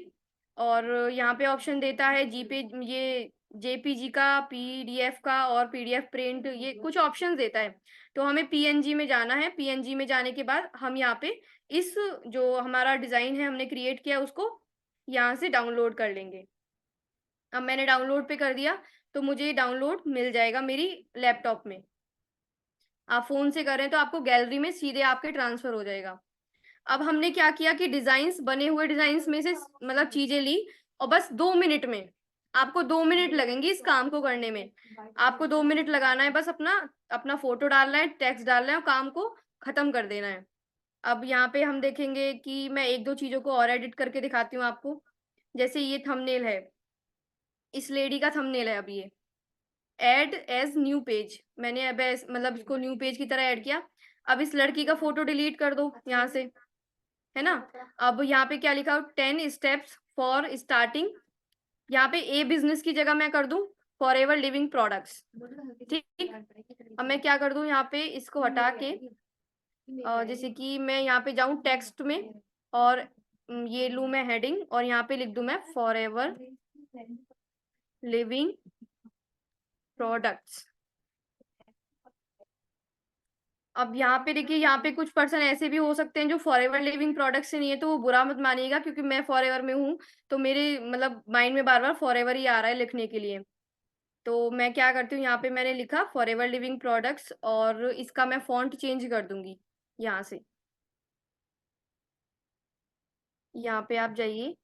और यहाँ पे ऑप्शन देता है जीपे, ये JPG का, PDF का और PDF प्रिंट, ये कुछ ऑप्शन देता है। तो हमें PNG में जाना है। PNG में जाने के बाद हम यहाँ पे इस जो हमारा डिजाइन है हमने क्रिएट किया उसको यहाँ से डाउनलोड कर लेंगे। अब मैंने डाउनलोड पे कर दिया तो मुझे डाउनलोड मिल जाएगा मेरी लैपटॉप में। आप फोन से करें तो आपको गैलरी में सीधे आपके ट्रांसफर हो जाएगा। अब हमने क्या किया कि डिजाइन्स, बने हुए डिजाइन्स में से मतलब चीजें ली, और बस 2 मिनट में, आपको 2 मिनट लगेंगे इस काम को करने में। आपको 2 मिनट लगाना है, बस अपना अपना फोटो डालना है, टेक्स्ट डालना है और काम को खत्म कर देना है। अब यहाँ पे हम देखेंगे कि मैं एक दो चीजों को और एडिट करके दिखाती हूँ आपको। जैसे ये थंबनेल है, इस लेडी का थंबनेल है। अब ये ऐड एज न्यू पेज, मैंने अब मतलब इसको न्यू पेज की तरह ऐड किया। अब इस लड़की का फोटो डिलीट कर दो यहाँ से, है ना। अब यहाँ पे क्या लिखा, 10 स्टेप्स फॉर स्टार्टिंग, यहाँ पे ए बिजनेस की जगह मैं कर दूं फॉरएवर लिविंग प्रोडक्ट्स। ठीक, अब मैं क्या कर दूं, यहाँ पे इसको हटा के जैसे कि मैं यहाँ पे जाऊं टेक्स्ट में, और ये लूं मैं हेडिंग, और यहाँ पे लिख दूं मैं फॉरएवर लिविंग प्रोडक्ट्स। अब यहाँ पे देखिए, यहाँ पे कुछ पर्सन ऐसे भी हो सकते हैं जो फॉरएवर लिविंग प्रोडक्ट से नहीं है, तो वो बुरा मत मानिएगा, क्योंकि मैं फॉरएवर में हूँ, तो मेरे मतलब माइंड में बार बार फॉरएवर ही आ रहा है लिखने के लिए। तो मैं क्या करती हूँ, यहाँ पे मैंने लिखा फॉरएवर लिविंग प्रोडक्ट्स, और इसका मैं फॉन्ट चेंज कर दूंगी यहाँ से। यहाँ पे आप जाइए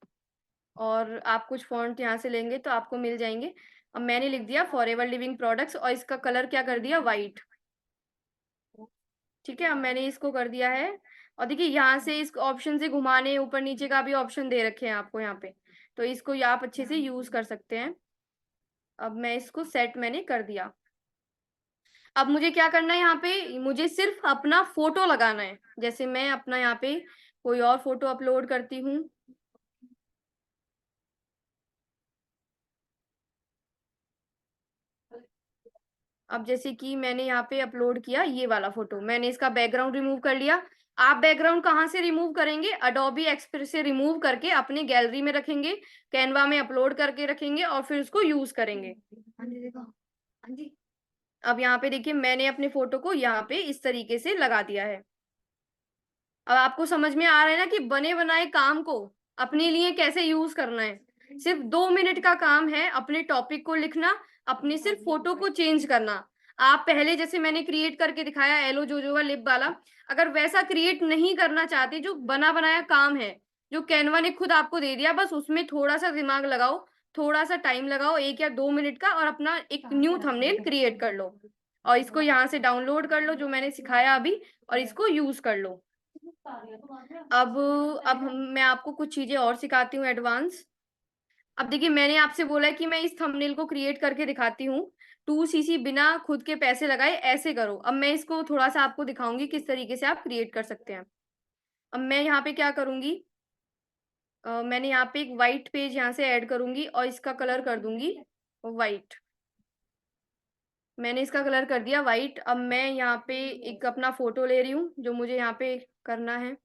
और आप कुछ फॉन्ट यहाँ से लेंगे तो आपको मिल जाएंगे। अब मैंने लिख दिया फॉरएवर लिविंग प्रोडक्ट्स, और इसका कलर क्या कर दिया, व्हाइट। ठीक है, अब मैंने इसको कर दिया है। और देखिए, यहाँ से इस ऑप्शन से घुमाने ऊपर नीचे का भी ऑप्शन दे रखे हैं आपको यहाँ पे, तो इसको आप अच्छे से यूज कर सकते हैं। अब मैं इसको सेट मैंने कर दिया। अब मुझे क्या करना है, यहाँ पे मुझे सिर्फ अपना फोटो लगाना है। जैसे मैं अपना यहाँ पे कोई और फोटो अपलोड करती हूँ। अब जैसे कि मैंने यहाँ पे अपलोड किया ये वाला फोटो, मैंने इसका बैकग्राउंड रिमूव कर लिया। आप बैकग्राउंड कहाँ से रिमूव करेंगे, अडोबी एक्सप्रेस से रिमूव करके अपने गैलरी में रखेंगे, कैनवा में अपलोड करके रखेंगे, और फिर उसको यूज करेंगे। अब यहाँ पे देखिए, मैंने अपने फोटो को यहाँ पे इस तरीके से लगा दिया है। अब आपको समझ में आ रहा है ना कि बने बनाए काम को अपने लिए कैसे यूज करना है। सिर्फ 2 मिनट का काम है अपने टॉपिक को लिखना, अपने सिर्फ फोटो को चेंज करना। आप पहले जैसे मैंने क्रिएट करके दिखाया एलो जोजो लिप वाला, अगर वैसा क्रिएट नहीं करना चाहते, जो बना बनाया काम है जो कैनवा ने खुद आपको दे दिया, बस उसमें थोड़ा सा दिमाग लगाओ, थोड़ा सा टाइम लगाओ, 1 या 2 मिनट का, और अपना एक न्यू थंबनेल क्रिएट कर लो, और इसको यहाँ से डाउनलोड कर लो जो मैंने सिखाया अभी, और इसको यूज कर लो। अब मैं आपको कुछ चीजें और सिखाती हूँ एडवांस। अब देखिए, मैंने आपसे बोला है कि मैं इस थंबनेल को क्रिएट करके दिखाती हूँ, 2cc बिना खुद के पैसे लगाए ऐसे करो। अब मैं इसको थोड़ा सा आपको दिखाऊंगी किस तरीके से आप क्रिएट कर सकते हैं। अब मैं यहाँ पे क्या करूंगी, मैंने यहाँ पे एक व्हाइट पेज यहाँ से ऐड करूंगी, और इसका कलर कर दूंगी व्हाइट। मैंने इसका कलर कर दिया व्हाइट। अब मैं यहाँ पे एक अपना फोटो ले रही हूँ जो मुझे यहाँ पे करना है।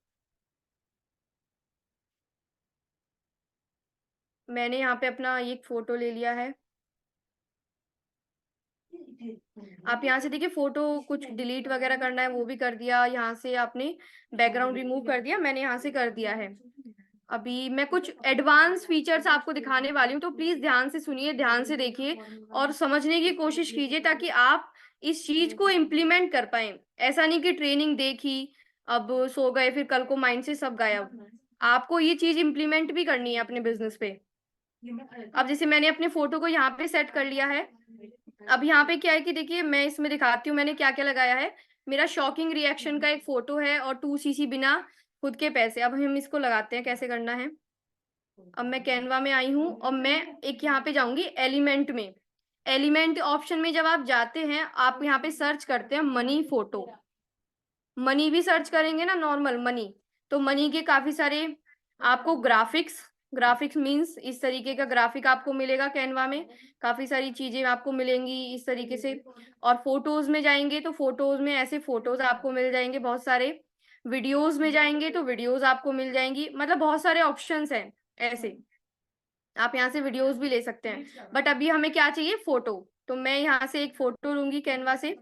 मैंने यहाँ पे अपना एक फोटो ले लिया है। आप यहाँ से देखिए, फोटो कुछ डिलीट वगैरह करना है वो भी कर दिया, यहाँ से आपने बैकग्राउंड रिमूव कर दिया, मैंने यहाँ से कर दिया है। अभी मैं कुछ एडवांस फीचर्स आपको दिखाने वाली हूँ, तो प्लीज ध्यान से सुनिए, ध्यान से देखिए, और समझने की कोशिश कीजिए, ताकि आप इस चीज को इम्प्लीमेंट कर पाए। ऐसा नहीं कि ट्रेनिंग देखी, अब सो गए, फिर कल को माइंड से सब गायब। आपको ये चीज इम्प्लीमेंट भी करनी है अपने बिजनेस पे। अब जैसे मैंने अपने फोटो को यहाँ पे सेट कर लिया है। अब यहाँ पे क्या है कि देखिए, मैं इसमें दिखाती हूँ मैंने क्या क्या लगाया है। मेरा शॉकिंग रिएक्शन का एक फोटो है, और 2cc बिना खुद के पैसे। अब हम इसको लगाते हैं, कैसे करना है। अब मैं कैनवा में आई हूँ, और मैं एक यहाँ पे जाऊंगी एलिमेंट में। एलिमेंट ऑप्शन में जब आप जाते हैं, आप यहाँ पे सर्च करते हैं मनी फोटो। मनी भी सर्च करेंगे ना, नॉर्मल मनी, तो मनी के काफी सारे आपको ग्राफिक्स, ग्राफिक्स मींस इस तरीके का ग्राफिक आपको मिलेगा कैनवा में, काफी सारी चीजें आपको मिलेंगी इस तरीके से। और फोटोज में जाएंगे तो फोटोज में ऐसे फोटोज आपको मिल जाएंगे बहुत सारे। वीडियोज में जाएंगे तो वीडियोज आपको मिल जाएंगी, मतलब बहुत सारे ऑप्शंस हैं ऐसे। आप यहाँ से वीडियोज भी ले सकते हैं, बट अभी हमें क्या चाहिए, फोटो। तो मैं यहाँ से एक फोटो लूंगी कैनवा से,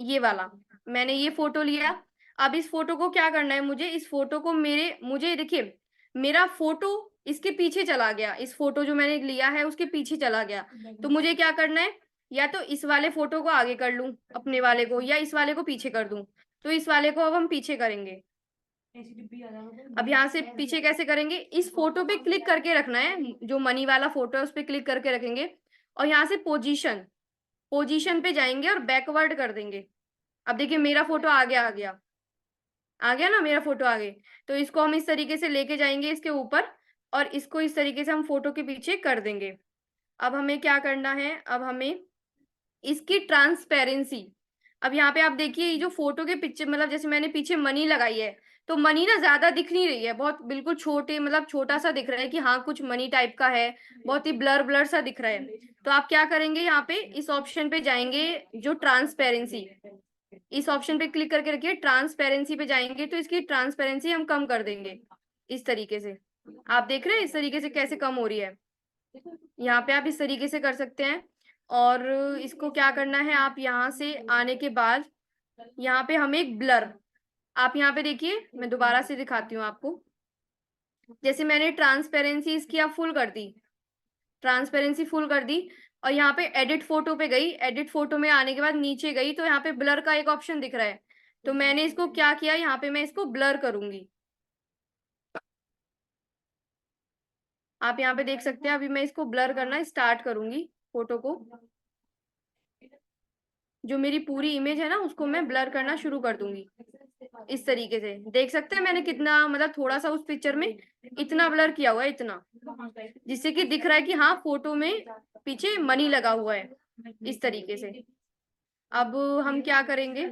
ये वाला। मैंने ये फोटो लिया। अब इस फोटो को क्या करना है, मुझे इस फोटो को मुझे देखिए, मेरा फोटो इसके पीछे चला गया, इस फोटो जो मैंने लिया है उसके पीछे चला गया। तो मुझे क्या करना है, या तो इस वाले फोटो को आगे कर लूं अपने वाले को, या इस वाले को पीछे कर दूं। तो इस वाले को अब हम पीछे करेंगे। अब यहाँ से पीछे कैसे करेंगे, इस फोटो पे क्लिक करके रखना है, जो मनी वाला फोटो है उस पर क्लिक करके रखेंगे, और यहाँ से पोजीशन, पोजीशन पे जाएंगे और बैकवर्ड कर देंगे। अब देखिए, मेरा फोटो आगे आ गया ना, मेरा फोटो आगे। तो इसको हम इस तरीके से लेके जाएंगे इसके ऊपर, और इसको इस तरीके से हम फोटो के पीछे कर देंगे। अब हमें क्या करना है, अब हमें इसकी ट्रांसपेरेंसी, अब यहाँ पे आप देखिए, ये जो फोटो के पीछे, मतलब जैसे मैंने पीछे मनी लगाई है, तो मनी ना ज्यादा दिख नहीं रही है, बहुत बिल्कुल छोटे, मतलब छोटा सा दिख रहा है कि हाँ कुछ मनी टाइप का है, बहुत ही ब्लर ब्लर सा दिख रहा है। तो आप क्या करेंगे, यहाँ पे इस ऑप्शन पे जाएंगे, जो ट्रांसपेरेंसी, इस ऑप्शन पे क्लिक करके रखिए, ट्रांसपेरेंसी पे जाएंगे, तो इसकी ट्रांसपेरेंसी हम कम कर देंगे इस तरीके से। आप देख रहे हैं इस तरीके से कैसे कम हो रही है, यहाँ पे आप इस तरीके से कर सकते हैं। और इसको क्या करना है, आप यहाँ से आने के बाद यहाँ पे हमें एक ब्लर, आप यहाँ पे देखिए, मैं दोबारा से दिखाती हूँ आपको। जैसे मैंने ट्रांसपेरेंसी इसकी अब फुल कर दी, ट्रांसपेरेंसी फुल कर दी, और यहाँ पे एडिट फोटो पे गई, एडिट फोटो में आने के बाद नीचे गई तो यहाँ पे ब्लर का एक ऑप्शन दिख रहा है। तो मैंने इसको क्या किया, यहाँ पे मैं इसको ब्लर करूंगी। आप यहाँ पे देख सकते हैं, अभी मैं इसको ब्लर करना स्टार्ट करूंगी, फोटो को, जो मेरी पूरी इमेज है ना उसको मैं ब्लर करना शुरू कर दूंगी। इस तरीके से देख सकते हैं मैंने कितना, मतलब थोड़ा सा उस पिक्चर में इतना ब्लर किया हुआ है, इतना, जिससे कि दिख रहा है कि हाँ फोटो में पीछे मनी लगा हुआ है, इस तरीके से। अब हम क्या करेंगे,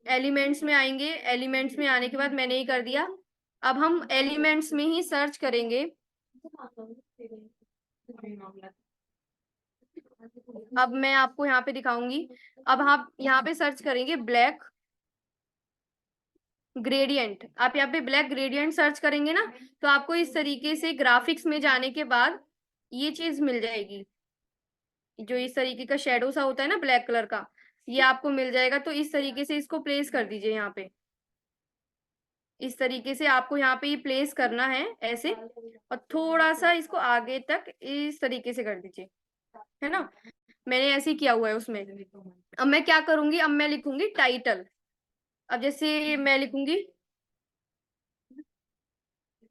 एलिमेंट्स में आएंगे, एलिमेंट्स में आने के बाद मैंने ये कर दिया। अब हम एलिमेंट्स में ही सर्च करेंगे। अब मैं आपको यहाँ पे दिखाऊंगी। अब आप यहाँ पे सर्च करेंगे ब्लैक ग्रेडियंट। आप यहाँ पे ब्लैक ग्रेडियंट सर्च करेंगे ना, तो आपको इस तरीके से ग्राफिक्स में जाने के बाद ये चीज मिल जाएगी, जो इस तरीके का शेडो सा होता है ना ब्लैक कलर का, ये आपको मिल जाएगा। तो इस तरीके से इसको प्लेस कर दीजिए यहाँ पे, इस तरीके से आपको यहाँ पे ये प्लेस करना है ऐसे, और थोड़ा सा इसको आगे तक इस तरीके से कर दीजिए, है ना। मैंने ऐसे ही किया हुआ है उसमें। अब मैं क्या करूंगी, अब मैं लिखूंगी टाइटल। अब जैसे मैं लिखूंगी,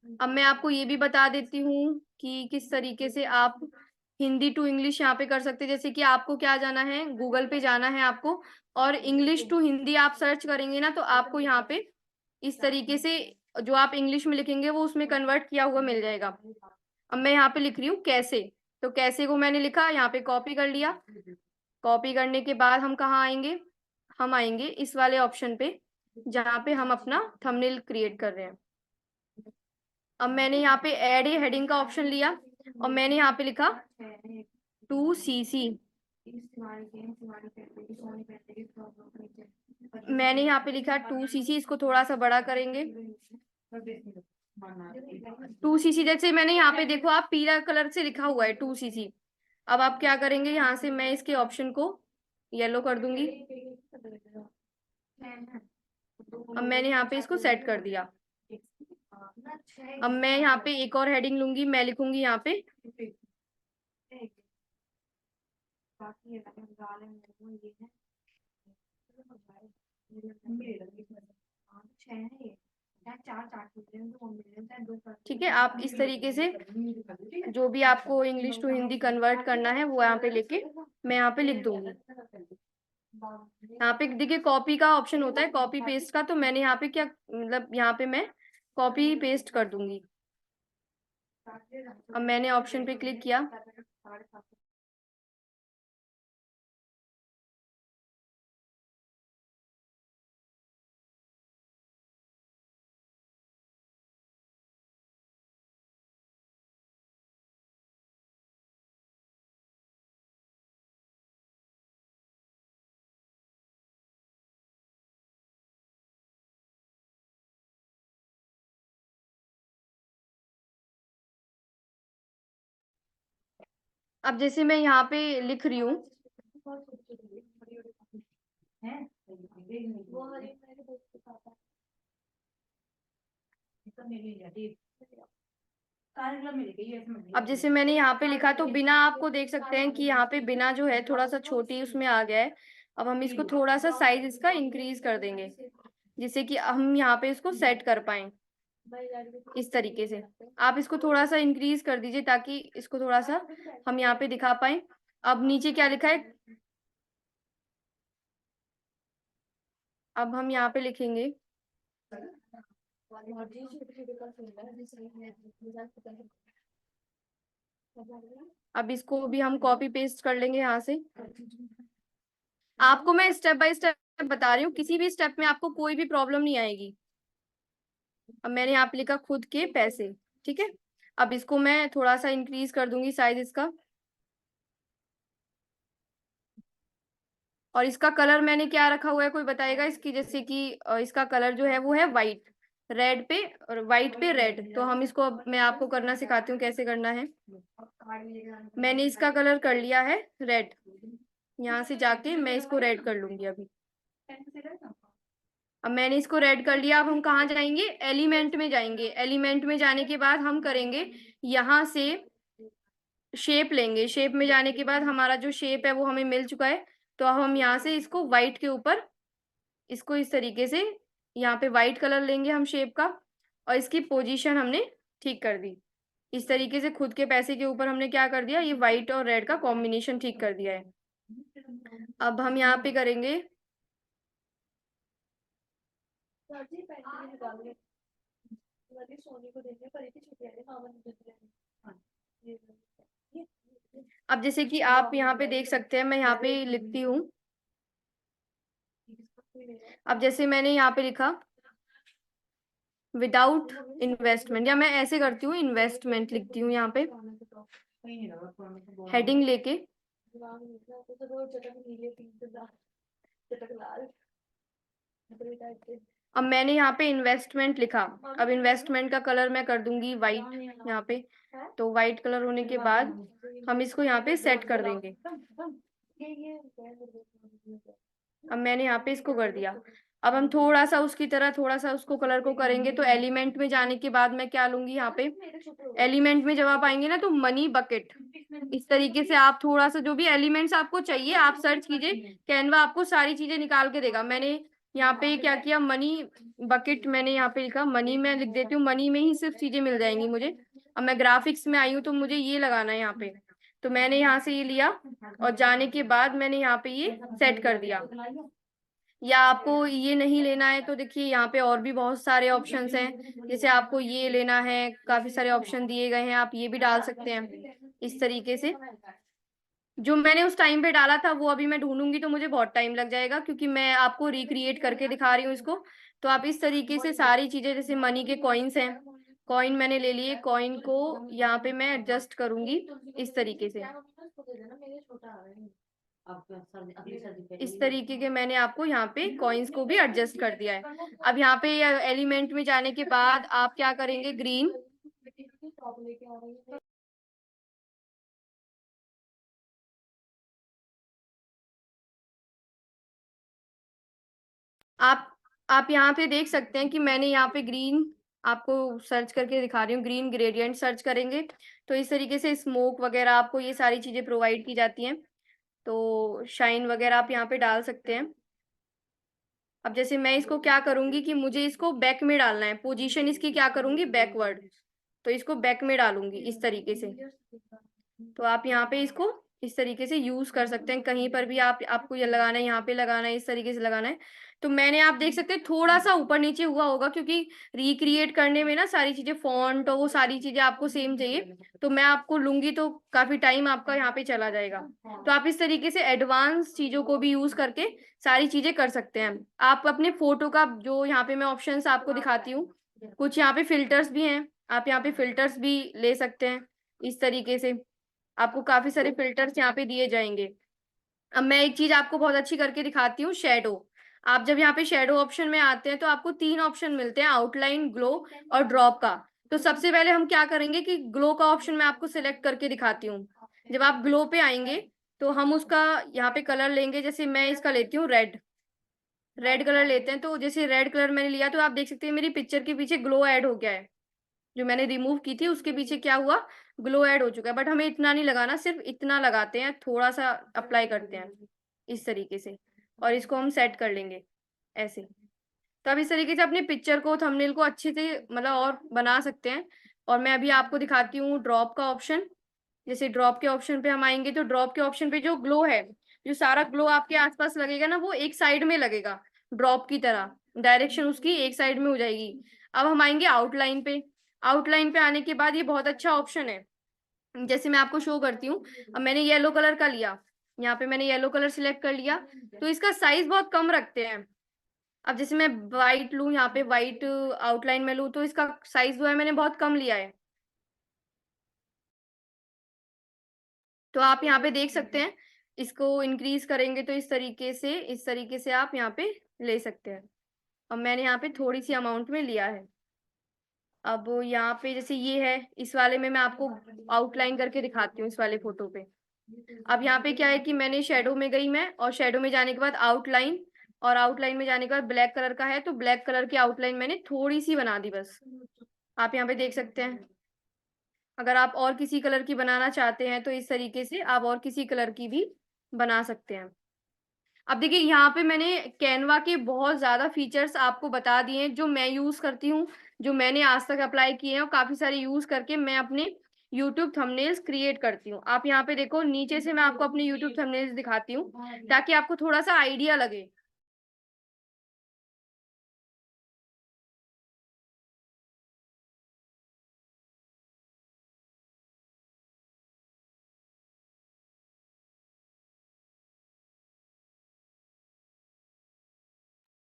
अब मैं आपको ये भी बता देती हूँ कि किस तरीके से आप हिंदी टू इंग्लिश यहाँ पे कर सकते हैं। जैसे कि आपको क्या जाना है, गूगल पे जाना है आपको, और इंग्लिश टू हिंदी आप सर्च करेंगे ना, तो आपको यहाँ पे इस तरीके से जो आप इंग्लिश में लिखेंगे वो उसमें कन्वर्ट किया हुआ मिल जाएगा। अब मैं यहाँ पे लिख रही हूँ कैसे, तो कैसे को मैंने लिखा, यहाँ पे कॉपी कर लिया। कॉपी करने के बाद हम कहाँ आएंगे, हम आएंगे इस वाले ऑप्शन पे जहाँ पे हम अपना थंबनेल क्रिएट कर रहे हैं। अब मैंने यहाँ पे ऐड ए हेडिंग का ऑप्शन लिया, और मैंने यहाँ पे लिखा 2cc। मैंने यहाँ पे लिखा 2cc, इसको थोड़ा सा बड़ा करेंगे। 2cc, जैसे मैंने यहाँ पे देखो, आप पीला कलर से लिखा हुआ है 2cc। अब आप क्या करेंगे, यहाँ से मैं इसके ऑप्शन को येलो कर दूंगी। अब मैंने यहाँ पे इसको सेट कर दिया। अब मैं यहाँ पे एक और हेडिंग लूंगी, मैं लिखूंगी यहाँ पे ठीक है। आप इस तरीके से जो भी आपको इंग्लिश टू हिंदी कन्वर्ट करना है वो यहाँ पे लेके मैं यहाँ पे लिख दूंगी। यहाँ पे देखिए कॉपी का ऑप्शन होता है, कॉपी पेस्ट का, तो मैंने यहाँ पे क्या, मतलब यहाँ पे मैं कॉपी पेस्ट कर दूंगी। अब मैंने ऑप्शन पे क्लिक किया। अब जैसे मैं यहाँ पे लिख रही हूँ, अब जैसे मैंने यहाँ पे लिखा, तो बिना, आपको देख सकते हैं कि यहाँ पे बिना जो है थोड़ा सा छोटी उसमें आ गया है। अब हम इसको थोड़ा सा साइज इसका इंक्रीज कर देंगे, जिससे कि हम यहाँ पे इसको सेट कर पाए। इस तरीके से आप इसको थोड़ा सा इंक्रीज कर दीजिए ताकि इसको थोड़ा सा हम यहाँ पे दिखा पाए। अब नीचे क्या लिखा है, अब हम यहाँ पे लिखेंगे, अब इसको भी हम कॉपी पेस्ट कर लेंगे यहाँ से। आपको मैं स्टेप बाय स्टेप बता रही हूँ, किसी भी स्टेप में आपको कोई भी प्रॉब्लम नहीं आएगी। अब मैंने यहाँ पे लिखा खुद के पैसे, ठीक है। अब इसको मैं थोड़ा सा इंक्रीज कर दूंगी साइज इसका, और इसका कलर मैंने क्या रखा हुआ है, कोई बताएगा इसकी, जैसे कि इसका कलर जो है वो है व्हाइट, रेड पे और व्हाइट पे रेड। तो हम इसको, अब मैं आपको करना सिखाती हूँ कैसे करना है। मैंने इसका कलर कर लिया है रेड, यहाँ से जाके मैं इसको रेड कर लूंगी अभी। अब मैंने इसको रेड कर लिया। अब हम कहाँ जाएंगे, एलिमेंट में जाएंगे। एलिमेंट में जाने के बाद हम करेंगे यहाँ से शेप लेंगे। शेप में जाने के बाद हमारा जो शेप है वो हमें मिल चुका है। तो अब हम यहाँ से इसको व्हाइट के ऊपर, इसको इस तरीके से यहाँ पे व्हाइट कलर लेंगे हम शेप का, और इसकी पोजीशन हमने ठीक कर दी। इस तरीके से खुद के पैसे के ऊपर हमने क्या कर दिया, ये व्हाइट और रेड का कॉम्बिनेशन ठीक कर दिया है। अब हम यहाँ पे करेंगे अब जैसे कि आप यहाँ पे देख सकते हैं, मैं यहाँ पे लिखती हूँ। अब जैसे मैंने यहाँ पे लिखा विदाउट इन्वेस्टमेंट, या मैं ऐसे करती हूँ, इन्वेस्टमेंट लिखती हूँ यहाँ पे हेडिंग लेके। अब मैंने यहाँ पे इन्वेस्टमेंट लिखा। अब इन्वेस्टमेंट का कलर मैं कर दूंगी व्हाइट यहाँ पे। तो व्हाइट कलर होने के बाद हम इसको यहाँ पे सेट कर देंगे। अब मैंने यहाँ पे इसको कर दिया। अब हम थोड़ा सा उसकी तरह थोड़ा सा उसको कलर को करेंगे। तो एलिमेंट में जाने के बाद मैं क्या लूंगी, यहाँ पे एलिमेंट में जब आप आएंगे ना तो मनी बकेट, इस तरीके से आप थोड़ा सा जो भी एलिमेंट्स आपको चाहिए आप सर्च कीजिए, कैनवा आपको सारी चीजें निकाल के देगा। मैंने यहाँ पे क्या किया, मनी बकेट मैंने यहाँ पे लिखा, मनी में लिख देती हूँ, मनी में ही सिर्फ चीजें मिल जाएंगी मुझे। अब मैं ग्राफिक्स में आई हूँ तो मुझे ये लगाना है यहाँ पे। तो मैंने यहाँ से ये लिया और जाने के बाद मैंने यहाँ पे ये सेट कर दिया। या आपको ये नहीं लेना है तो देखिए यहाँ पे और भी बहुत सारे ऑप्शंस हैं। जैसे आपको ये लेना है, काफी सारे ऑप्शन दिए गए हैं, आप ये भी डाल सकते हैं इस तरीके से। जो मैंने उस टाइम पे डाला था वो अभी मैं ढूंढूंगी तो मुझे बहुत टाइम लग जाएगा, क्योंकि मैं आपको रिक्रिएट करके दिखा रही हूँ इसको। तो आप इस तरीके से सारी चीजें, जैसे मनी के कॉइन्स हैं, कॉइन मैंने ले लिए, कॉइन को यहाँ पे मैं एडजस्ट करूंगी इस तरीके से। इस तरीके के मैंने आपको यहाँ पे कॉइन्स को भी एडजस्ट कर दिया है। अब यहाँ पे एलिमेंट में जाने के बाद आप क्या करेंगे, ग्रीन, आप यहाँ पे देख सकते हैं कि मैंने यहाँ पे ग्रीन आपको सर्च करके दिखा रही हूँ, ग्रीन ग्रेडियंट सर्च करेंगे तो इस तरीके से स्मोक वगैरह आपको ये सारी चीजें प्रोवाइड की जाती हैं। तो शाइन वगैरह आप यहाँ पे डाल सकते हैं। अब जैसे मैं इसको क्या करूंगी कि मुझे इसको बैक में डालना है, पोजीशन इसकी क्या करूंगी, बैकवर्ड। तो इसको बैक में डालूंगी इस तरीके से। तो आप यहाँ पे इसको इस तरीके से यूज कर सकते हैं, कहीं पर भी आपको ये लगाना है, यहाँ पे लगाना है, इस तरीके से लगाना है। तो मैंने, आप देख सकते हैं थोड़ा सा ऊपर नीचे हुआ होगा, क्योंकि रिक्रिएट करने में ना सारी चीजें फॉन्ट और वो सारी चीजें आपको सेम चाहिए। तो मैं आपको लूंगी तो काफी टाइम आपका यहाँ पे चला जाएगा। तो आप इस तरीके से एडवांस चीजों को भी यूज करके सारी चीजें कर सकते हैं। आप अपने फोटो का जो यहाँ पे मैं ऑप्शंस आपको दिखाती हूँ, कुछ यहाँ पे फिल्टर्स भी हैं, आप यहाँ पे फिल्टर्स भी ले सकते हैं इस तरीके से। आपको काफी सारे फिल्टर्स यहाँ पे दिए जाएंगे। अब मैं एक चीज आपको बहुत अच्छी करके दिखाती हूँ, शेडो। आप जब यहाँ पे शेडो ऑप्शन में आते हैं तो आपको 3 ऑप्शन मिलते हैं, आउटलाइन, ग्लो और ड्रॉप का। तो सबसे पहले हम क्या करेंगे कि ग्लो का ऑप्शन मैं आपको सिलेक्ट करके दिखाती हूँ। जब आप ग्लो पे आएंगे तो हम उसका यहाँ पे कलर लेंगे। जैसे मैं इसका लेती हूँ रेड, रेड कलर लेते हैं। तो जैसे रेड कलर मैंने लिया तो आप देख सकते हैं मेरी पिक्चर के पीछे ग्लो ऐड हो गया है। जो मैंने रिमूव की थी उसके पीछे क्या हुआ, ग्लो ऐड हो चुका है। बट हमें इतना नहीं लगाना, सिर्फ इतना लगाते हैं, थोड़ा सा अप्लाई करते हैं इस तरीके से, और इसको हम सेट कर लेंगे ऐसे। तो अब इस तरीके से अपने पिक्चर को, थंबनेल को अच्छे से मतलब और बना सकते हैं। और मैं अभी आपको दिखाती हूँ ड्रॉप का ऑप्शन। जैसे ड्रॉप के ऑप्शन पे हम आएंगे तो ड्रॉप के ऑप्शन पे जो ग्लो है, जो सारा ग्लो आपके आसपास लगेगा ना, वो एक साइड में लगेगा, ड्रॉप की तरह डायरेक्शन उसकी एक साइड में हो जाएगी। अब हम आएंगे आउटलाइन पे। आउटलाइन पे आने के बाद ये बहुत अच्छा ऑप्शन है, जैसे मैं आपको शो करती हूँ। अब मैंने येलो कलर का लिया, यहाँ पे मैंने येलो कलर सिलेक्ट कर लिया। तो इसका साइज बहुत कम रखते हैं। अब जैसे मैं व्हाइट लूँ, यहाँ पे व्हाइट आउटलाइन में लूँ तो इसका साइज जो है मैंने बहुत कम लिया है। तो आप यहाँ पे देख सकते हैं, इसको इंक्रीज करेंगे तो इस तरीके से आप यहाँ पे ले सकते हैं। अब मैंने यहाँ पे थोड़ी सी अमाउंट में लिया है। अब यहाँ पे जैसे ये है, इस वाले में मैं आपको आउटलाइन करके दिखाती हूँ इस वाले फोटो पे। अब यहाँ पे क्या है कि मैंने शेडो में गई मैं, और शेडो में जाने के बाद आउटलाइन, और आउटलाइन में जाने के बाद ब्लैक कलर का है तो ब्लैक कलर की आउटलाइन मैंने थोड़ी सी बना दी बस। आप यहाँ पे देख सकते हैं। अगर आप और किसी कलर की बनाना चाहते हैं तो इस तरीके से आप और किसी कलर की भी बना सकते हैं। अब देखिए यहाँ पे मैंने कैनवा के बहुत ज़्यादा फीचर्स आपको बता दिए हैं जो मैं यूज़ करती हूँ, जो मैंने आज तक अप्लाई किए हैं और काफ़ी सारे यूज़ करके मैं अपने यूट्यूब थंबनेल्स क्रिएट करती हूँ। आप यहाँ पे देखो नीचे से मैं आपको अपने यूट्यूब थंबनेल्स दिखाती हूँ ताकि आपको थोड़ा-सा आइडिया लगे।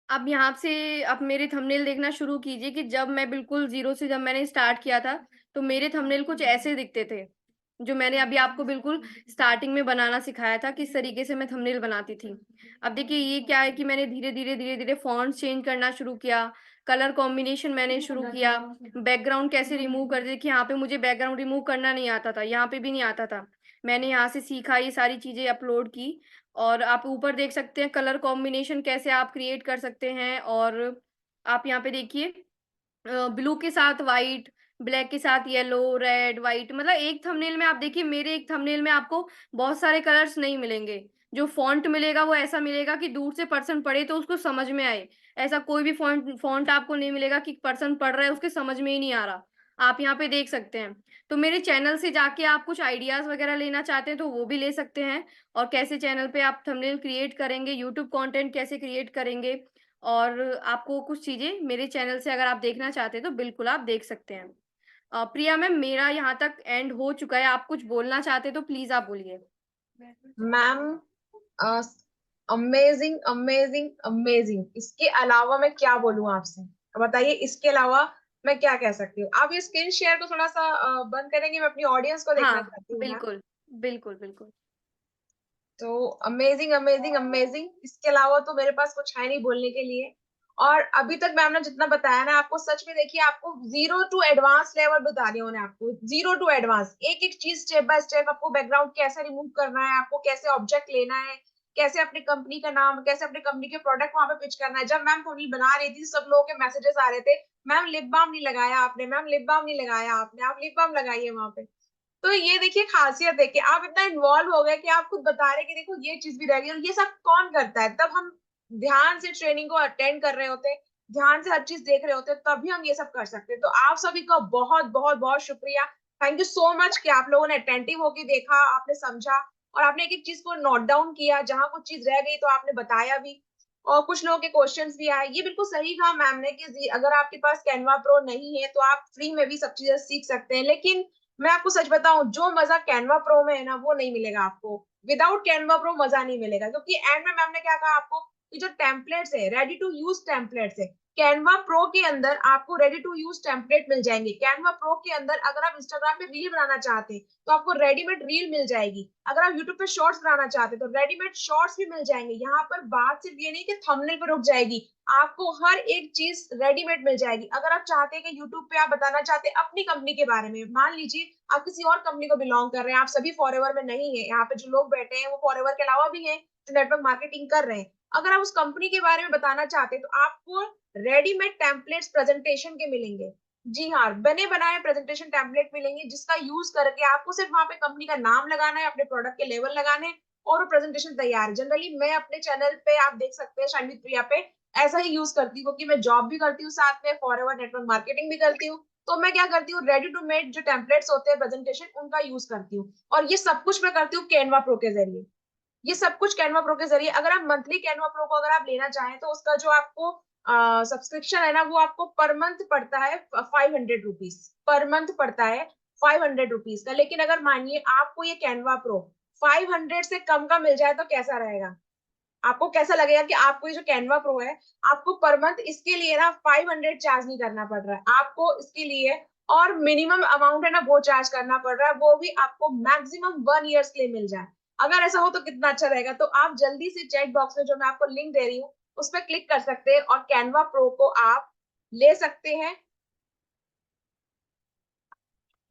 अब यहाँ से आप मेरे थंबनेल देखना शुरू कीजिए कि जब मैं बिल्कुल ज़ीरो से जब मैंने स्टार्ट किया था, तो मेरे थंबनेल कुछ ऐसे दिखते थे, जो मैंने अभी आपको बिल्कुल स्टार्टिंग में बनाना सिखाया था, किस तरीके से मैं थंबनेल बनाती थी। अब देखिए ये क्या है कि मैंने धीरे-धीरे फ़ॉन्ट्स चेंज करना शुरू किया, कलर कॉम्बिनेशन मैंने शुरू किया, बैकग्राउंड कैसे रिमूव कर देखिए यहाँ पे मुझे बैकग्राउंड रिमूव करना नहीं आता था, यहाँ पे भी नहीं आता था। मैंने यहाँ से सीखा, ये सारी चीज़ें अपलोड की और आप ऊपर देख सकते हैं कलर कॉम्बिनेशन कैसे आप क्रिएट कर सकते हैं और आप यहाँ पे देखिए ब्लू के साथ व्हाइट, ब्लैक के साथ येलो, रेड, व्हाइट मतलब एक थंबनेल में आप देखिए मेरे एक थंबनेल में आपको बहुत सारे कलर्स नहीं मिलेंगे। जो फ़ॉन्ट मिलेगा वो ऐसा मिलेगा कि दूर से पर्सन पढ़े तो उसको समझ में आए। ऐसा कोई भी फ़ॉन्ट आपको नहीं मिलेगा कि पर्सन पढ़ रहा है उसके समझ में ही नहीं आ रहा। आप यहाँ पे देख सकते हैं। तो मेरे चैनल से जाके आप कुछ आइडियाज़ वगैरह लेना चाहते हैं तो वो भी ले सकते हैं और कैसे चैनल पे आप थंबनेल क्रिएट करेंगे, यूट्यूब कंटेंट कैसे क्रिएट करेंगे और आपको कुछ चीज़ें मेरे चैनल से अगर आप देखना चाहते हैं तो बिल्कुल आप देख सकते हैं। प्रिया मैम मेरा यहाँ तक एंड हो चुका है, आप कुछ बोलना चाहते हैं तो प्लीज़ आप बोलिए। मैम, अमेजिंग अमेजिंग अमेजिंग, इसके अलावा मैं क्या बोलूं आपसे? बताइए, इसके अलावा मैं क्या कह सकती हूँ? आप ये स्क्रीन शेयर को थोड़ा सा बंद करेंगे, मैं अपनी ऑडियंस को देखना हाँ, चाहती हूँ मैम। बिल्कुल, बिल्कुल, बिल्कुल। तो अमेजिंग अमेजिंग अमेजिंग, इसके अलावा तो मेरे पास कुछ है नहीं बोलने के लिए। और अभी तक मैम ने जितना बताया ना, आपको सच में देखिए, आपको जीरो टू एडवांस लेवल बता रही हूँ, आपको जीरो टू एडवांस एक एक चीज स्टेप बाय स्टेप, आपको बैकग्राउंड कैसे रिमूव करना है, आपको कैसे ऑब्जेक्ट लेना है, कैसे अपनी कंपनी का नाम, कैसे अपनी कंपनी के प्रोडक्ट वहां पे पिच करना है। जब मैम थंबनेल बना रही थी, सब लोगों के मैसेजेस आ रहे थे, मैम लिप बाम नहीं लगाया आपने, मैम लिप बाम नहीं लगाया आपने, आप लिप बाम लगाइए वहां पे। तो ये देखिए खासियत है कि आप इतना इन्वॉल्व हो गए कि आप खुद बता रहे कि देखो ये चीज भी रह गई, और ये सब कौन करता है? तब हम ध्यान से ट्रेनिंग को अटेंड कर रहे होते हैं, ध्यान से हर चीज देख रहे होते हैं, तभी हम ये सब कर सकते हैं। तो आप सभी का बहुत बहुत बहुत शुक्रिया। थैंक यू सो मच कि आप लोगों ने अटेंटिव होकर देखा, आपने समझा और आपने एक एक चीज को नोट डाउन किया। जहां कुछ चीज रह गई तो आपने बताया भी, और कुछ लोगों के क्वेश्चंस भी आए। ये बिल्कुल सही कहा मैम ने कि अगर आपके पास कैनवा प्रो नहीं है तो आप फ्री में भी सब चीजें सीख सकते हैं, लेकिन मैं आपको सच बताऊं, जो मजा कैनवा प्रो में है ना, वो नहीं मिलेगा आपको। विदाउट कैनवा प्रो मजा नहीं मिलेगा, क्योंकि एंड में मैम ने क्या कहा आपको कि जो टेम्पलेट्स है, रेडी टू यूज टेम्पलेट्स है, कैनवा प्रो के अंदर आपको रेडी टू यूज टेम्पलेट मिल जाएंगे। कैनवा प्रो के अंदर अगर आप इंस्टाग्राम पे रील बनाना चाहते हैं तो आपको रेडीमेड रील मिल जाएगी। अगर आप यूट्यूब पे शॉर्ट्स बनाना चाहते हैं तो रेडीमेड शॉर्ट्स भी मिल जाएंगे। यहाँ पर बात सिर्फ ये नहीं कि थंबनेल पर रुक जाएगी, आपको हर एक चीज रेडीमेड मिल जाएगी। अगर आप चाहते हैं कि यूट्यूब पे आप बताना चाहते हैं अपनी कंपनी के बारे में, मान लीजिए आप किसी और कंपनी को बिलोंग कर रहे हैं, आप सभी फॉरएवर में नहीं है, यहाँ पे जो लोग बैठे हैं वो फॉरएवर के अलावा भी हैं जो नेटवर्क मार्केटिंग कर रहे हैं। अगर आप उस कंपनी के बारे में बताना चाहते हैं तो आपको रेडीमेड टेम्पलेट्स प्रेजेंटेशन के मिलेंगे। जी हाँ, बने बनाए प्रेजेंटेशन टेम्पलेट मिलेंगे, जिसका यूज करके आपको सिर्फ वहां पे कंपनी का नाम लगाना है, अपने प्रोडक्ट के लेवल लगाने हैं और वो प्रेजेंटेशन तैयार है। जनरली मैं अपने चैनल पे, आप देख सकते हैं शाइन विद प्रिया पे, ऐसा ही यूज करती हूँ, क्योंकि मैं जॉब भी करती हूँ, साथ में फॉरएवर नेटवर्क मार्केटिंग भी करती हूँ। तो मैं क्या करती हूँ, रेडी टू मेड जो टेम्पलेट्स होते हैं प्रेजेंटेशन, उनका यूज करती हूँ। और ये सब कुछ मैं करती हूँ कैनवा प्रो के जरिए। ये सब कुछ कैनवा प्रो के जरिए। अगर आप मंथली कैनवा प्रो को अगर आप लेना चाहें तो उसका जो आपको सब्सक्रिप्शन है ना, वो आपको पर मंथ पड़ता है 500 रुपीज, पर मंथ पड़ता है 500 रुपीज का। लेकिन अगर मानिए आपको ये कैनवा प्रो 500 से कम का मिल जाए तो कैसा रहेगा? आपको कैसा लगेगा कि आपको ये जो कैनवा प्रो है, आपको पर मंथ इसके लिए ना 500 चार्ज नहीं करना पड़ रहा है आपको इसके लिए, और मिनिमम अमाउंट है ना वो चार्ज करना पड़ रहा है, वो भी आपको मैक्सिमम 1 ईयर्स के लिए मिल जाए। अगर ऐसा हो तो कितना अच्छा रहेगा। तो आप जल्दी से चैट बॉक्स में जो मैं आपको लिंक दे रही हूँ उस पर क्लिक कर सकते हैं और कैनवा प्रो को आप ले सकते हैं।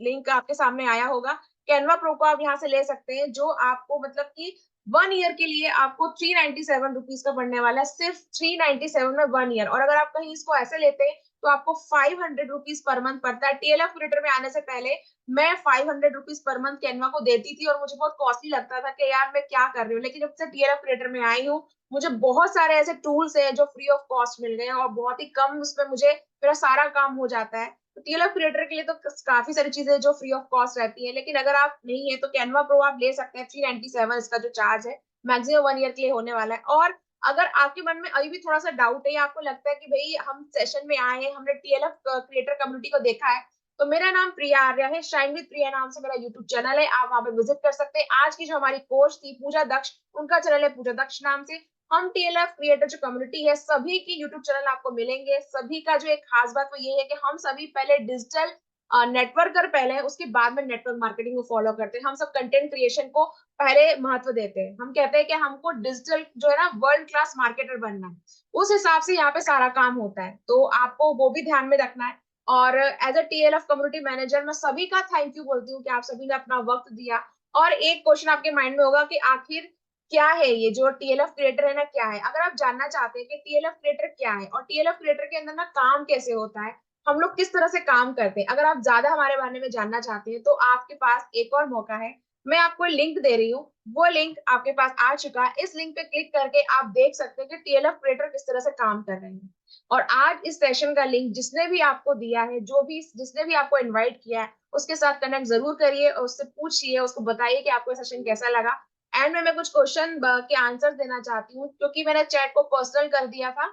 लिंक आपके सामने आया होगा। कैनवा प्रो को आप यहाँ से ले सकते हैं, जो आपको मतलब कि 1 ईयर के लिए आपको 397 रुपीज का पड़ने वाला है, सिर्फ 397 में 1 ईयर। और अगर आप कहीं इसको ऐसे लेते हैं तो आपको 500 रुपीज पर मंथ पड़ता है। टीएलएफ क्रिएटर में आने से पहले मैं 500 रुपीज पर मंथ कैनवा को देती थी और मुझे बहुत कॉस्टली लगता था कि यार मैं क्या कर रही हूँ। लेकिन जब से टीएलएफ क्रिएटर में आई हूँ, मुझे बहुत सारे ऐसे टूल्स हैं जो फ्री ऑफ कॉस्ट मिल गए हैं और बहुत ही कम उसमें मुझे मेरा सारा काम हो जाता है। तो टीएलएफ क्रिएटर के लिए तो काफी सारी चीजें जो फ्री ऑफ कॉस्ट रहती है, लेकिन अगर आप नहीं है तो कैनवा प्रो आप ले सकते हैं। 397 इसका जो चार्ज है मैक्सिमम 1 ईयर के लिए होने वाला है। और अगर आपके मन में अभी भी थोड़ा सा डाउट है या आपको लगता है कि भाई हम सेशन में आए हैं, हमने टीएलएफ क्रिएटर कम्युनिटी को देखा है, तो मेरा नाम प्रिया आर्या है, शाइन विद प्रिया नाम से मेरा यूट्यूब चैनल है, आप वहां पे विजिट कर सकते हैं। आज की जो हमारी कोच थी पूजा दक्ष, उनका चैनल है पूजा दक्ष नाम से। हम टीएलएफ क्रिएटर जो कम्युनिटी है सभी की यूट्यूब चैनल आपको मिलेंगे। सभी का जो एक खास बात वो ये है कि हम सभी पहले डिजिटल नेटवर्कर पहले है, उसके बाद में नेटवर्क मार्केटिंग को फॉलो करते हैं। हम सब कंटेंट क्रिएशन को पहले महत्व देते हैं। हम कहते हैं कि हमको डिजिटल जो है ना वर्ल्ड क्लास मार्केटर बनना है, उस हिसाब से यहाँ पे सारा काम होता है, तो आपको वो भी ध्यान में रखना है। और as a TLF community manager मैं सभी का थैंक यू बोलती हूँ कि आप सभी ने अपना वक्त दिया। और एक क्वेश्चन आपके माइंड में होगा कि आखिर क्या है ये जो टीएलएफ क्रिएटर है ना, क्या है? अगर आप जानना चाहते हैं कि टीएलएफ क्रिएटर क्या है और टीएलएफ क्रिएटर के अंदर ना काम कैसे होता है, हम लोग किस तरह से काम करते हैं, अगर आप ज्यादा हमारे बारे में जानना चाहते हैं तो आपके पास एक और मौका है। मैं आपको लिंक दे रही हूँ, वो लिंक आपके पास आ चुका है। इस लिंक पे क्लिक करके आप देख सकते हैं कि टीएलएफ क्रिएटर किस तरह से काम कर रहे हैं। और आज इस सेशन का लिंक जिसने भी आपको दिया है, जो भी जिसने भी आपको इनवाइट किया है, उसके साथ कनेक्ट जरूर करिए और उससे पूछिए, उसको बताइए कि आपको सेशन कैसा लगा। एंड में मैं कुछ क्वेश्चन के आंसर देना चाहती हूँ क्योंकि मैंने चैट को पर्सनल कर दिया था।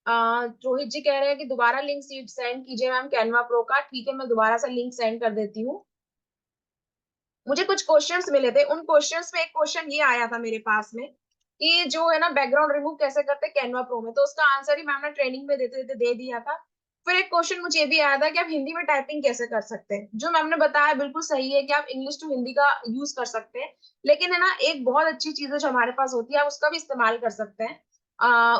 रोहित जी कह रहे हैं कि दोबारा लिंक सीट सेंड कीजिए मैम कैनवा प्रो का। ठीक है, मैं दोबारा से लिंक सेंड कर देती हूँ। मुझे कुछ क्वेश्चंस मिले थे, उन क्वेश्चंस में एक क्वेश्चन ये आया था मेरे पास में कि जो है ना बैकग्राउंड रिमूव कैसे करते हैं कैनवा प्रो में, तो उसका आंसर ही मैम ने ट्रेनिंग में देते देते दे दिया था। फिर एक क्वेश्चन मुझे ये भी आया था कि आप हिंदी में टाइपिंग कैसे कर सकते हैं। जो मैम ने बताया बिल्कुल सही है कि आप इंग्लिश टू हिंदी का यूज कर सकते हैं, लेकिन है ना एक बहुत अच्छी चीज है जो हमारे पास होती है, आप उसका भी इस्तेमाल कर सकते हैं।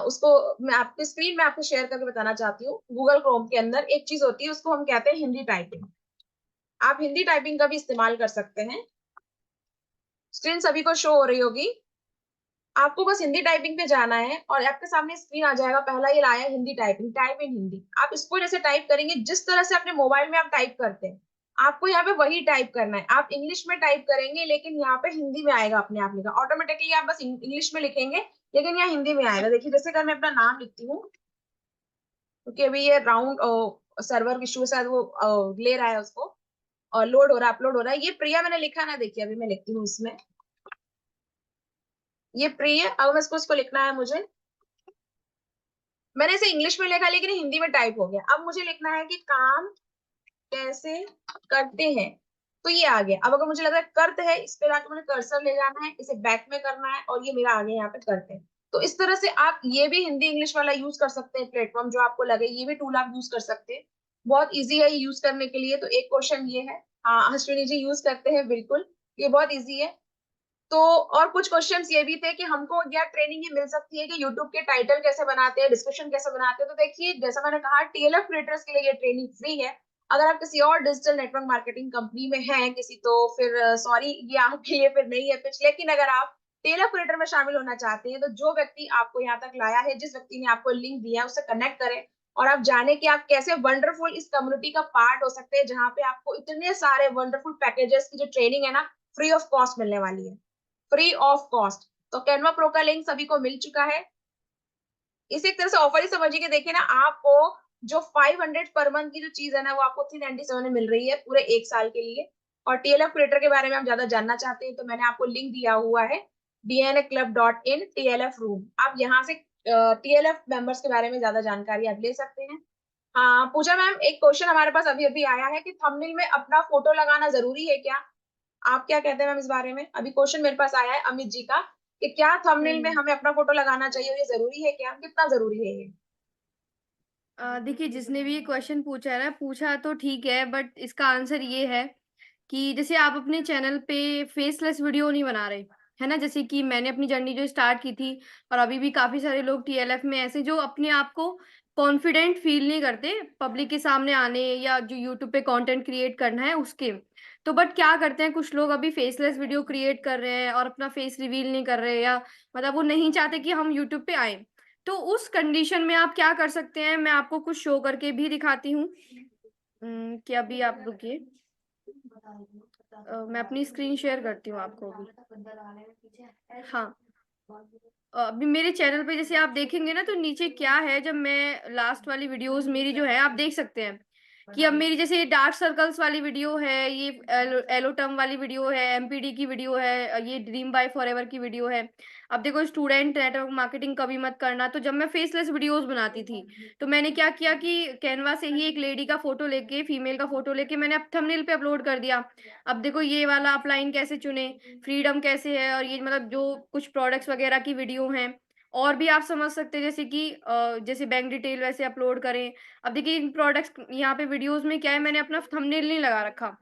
उसको मैं आपकी स्क्रीन में आपको शेयर करके बताना चाहती हूँ। गूगल क्रोम के अंदर एक चीज होती है, उसको हम कहते हैं हिंदी टाइपिंग। आप हिंदी टाइपिंग का भी इस्तेमाल कर सकते हैं। स्क्रीन सभी को शो हो रही होगी। आपको बस हिंदी टाइपिंग पे जाना है और आपके सामने स्क्रीन आ जाएगा, पहला ये आया Hindi typing, type in Hindi. आप इसको जैसे टाइप करेंगे, जिस तरह से अपने मोबाइल में आप टाइप करते हैं आपको यहाँ पे वही टाइप करना है। आप इंग्लिश में टाइप करेंगे लेकिन यहाँ पे हिंदी में आएगा अपने आप लिखा ऑटोमेटिकली। आप बस इंग्लिश में लिखेंगे लेकिन यहाँ हिंदी में आएगा। देखिए जैसे अगर मैं अपना नाम लिखती हूँ, क्योंकि अभी ये राउंड सर्वर इशू के साथ वो ले रहा है उसको, और लोड हो रहा है, अपलोड हो रहा है। ये प्रिया मैंने लिखा ना, देखिए अभी मैं लिखती हूँ इसमें, ये प्रिय। अब मैं इसको लिखना है मुझे, मैंने इसे इंग्लिश में लिखा लेकिन हिंदी में टाइप हो गया। अब मुझे लिखना है कि काम कैसे करते हैं, तो ये आ गया। अब अगर मुझे लग रहा है करते हैं, इस पे जाकर मुझे कर्सर ले जाना है, इसे बैक में करना है और ये मेरा आ गया यहाँ पे करते हैं। तो इस तरह से आप ये भी हिंदी इंग्लिश वाला यूज कर सकते हैं प्लेटफॉर्म, जो आपको लगे ये भी टूल आप यूज कर सकते हैं। बहुत ईजी है यूज करने के लिए। तो एक क्वेश्चन ये है, हाँ अश्विनी जी यूज करते हैं बिल्कुल, ये बहुत ईजी है। तो और कुछ क्वेश्चंस ये भी थे कि हमको क्या ट्रेनिंग ये मिल सकती है कि यूट्यूब के टाइटल कैसे बनाते हैं, डिस्क्रिप्शन कैसे बनाते हैं। तो देखिए जैसा मैंने कहा टीएलएफ क्रिएटर्स के लिए ये ट्रेनिंग फ्री है। अगर आप किसी और डिजिटल नेटवर्क मार्केटिंग कंपनी में हैं किसी, तो फिर सॉरी ये आपके लिए फिर नहीं है पिच। लेकिन अगर आप टीएलएफ क्रिएटर में शामिल होना चाहते हैं तो जो व्यक्ति आपको यहाँ तक लाया है, जिस व्यक्ति ने आपको लिंक दिया है, उससे कनेक्ट करें और आप जाने कि आप कैसे वंडरफुल इस कम्युनिटी का पार्ट हो सकते हैं, जहाँ पे आपको इतने सारे वंडरफुल पैकेजेस की जो ट्रेनिंग है ना फ्री ऑफ कॉस्ट मिलने वाली है, फ्री ऑफ कॉस्ट। तो कैनवा प्रो का लिंक सभी को मिल चुका है। इसे एक तरह से ऑफर ही समझिए कि देखिए ना, आपको जो 500 पर मंथ की जो चीज है ना वो आपको 397 में मिल रही है पूरे 1 साल के लिए। और टीएलएफ क्रिएटर के बारे में आप ज्यादा जानना चाहते हैं तो मैंने आपको लिंक दिया हुआ है dnaclub.in TLF रूम। आप यहाँ से टीएलएफ मेंबर्स के बारे में ज्यादा जानकारी आप ले सकते हैं। हाँ पूजा मैम, एक क्वेश्चन हमारे पास अभी अभी आया है कि थंबनेल में अपना फोटो लगाना जरूरी है क्या? आप क्या कहते हैं मैम इस बारे में? अभी क्वेश्चन मेरे पास आया है अमित जी का कि क्या थंबनेल में हमें अपना फोटो लगाना चाहिए और ये जरूरी है क्या, कितना जरूरी है ये? देखिए जिसने भी ये क्वेश्चन पूछा है ना, पूछा तो ठीक है, बट इसका आंसर ये है कि जैसे आप अपने चैनल पे फेसलेस वीडियो नहीं बना रहे, है ना? जैसे कि मैंने अपनी जर्नी जो स्टार्ट की थी और अभी भी काफ़ी सारे लोग टीएलएफ में ऐसे जो अपने आप को कॉन्फिडेंट फील नहीं करते पब्लिक के सामने आने या जो यूट्यूब पे कंटेंट क्रिएट करना है उसके। तो बट क्या करते हैं कुछ लोग अभी फेसलेस वीडियो क्रिएट कर रहे हैं और अपना फेस रिवील नहीं कर रहे, या मतलब वो नहीं चाहते कि हम यूट्यूब पे आए। तो उस कंडीशन में आप क्या कर सकते हैं, मैं आपको कुछ शो करके भी दिखाती हूँ। कि अभी आप रुकिए, मैं अपनी स्क्रीन शेयर करती हूँ आपको अभी। हाँ, अभी मेरे चैनल पे जैसे आप देखेंगे ना तो नीचे क्या है, जब मैं लास्ट वाली वीडियोस मेरी जो है आप देख सकते हैं कि अब मेरी जैसे डार्क सर्कल्स वाली वीडियो है, ये एलोटर्म वाली वीडियो है, एमपीडी की वीडियो है, ये ड्रीम बाय फॉरएवर की वीडियो है। अब देखो स्टूडेंट नेटवर्क मार्केटिंग कभी मत करना, तो जब मैं फेसलेस वीडियोस बनाती थी तो मैंने क्या किया कि कैनवा से ही एक लेडी का फोटो लेके, फीमेल का फोटो लेके मैंने अब थंबनेल पे अपलोड कर दिया। अब देखो ये वाला अपलाइन कैसे चुने, फ्रीडम कैसे है, और ये मतलब जो कुछ प्रोडक्ट्स वगैरह की वीडियो हैं। और भी आप समझ सकते हैं जैसे कि जैसे बैंक डिटेल वैसे अपलोड करें। अब देखिए इन प्रोडक्ट्स यहाँ पे वीडियोस में क्या है, मैंने अपना थंबनेल नहीं लगा रखा।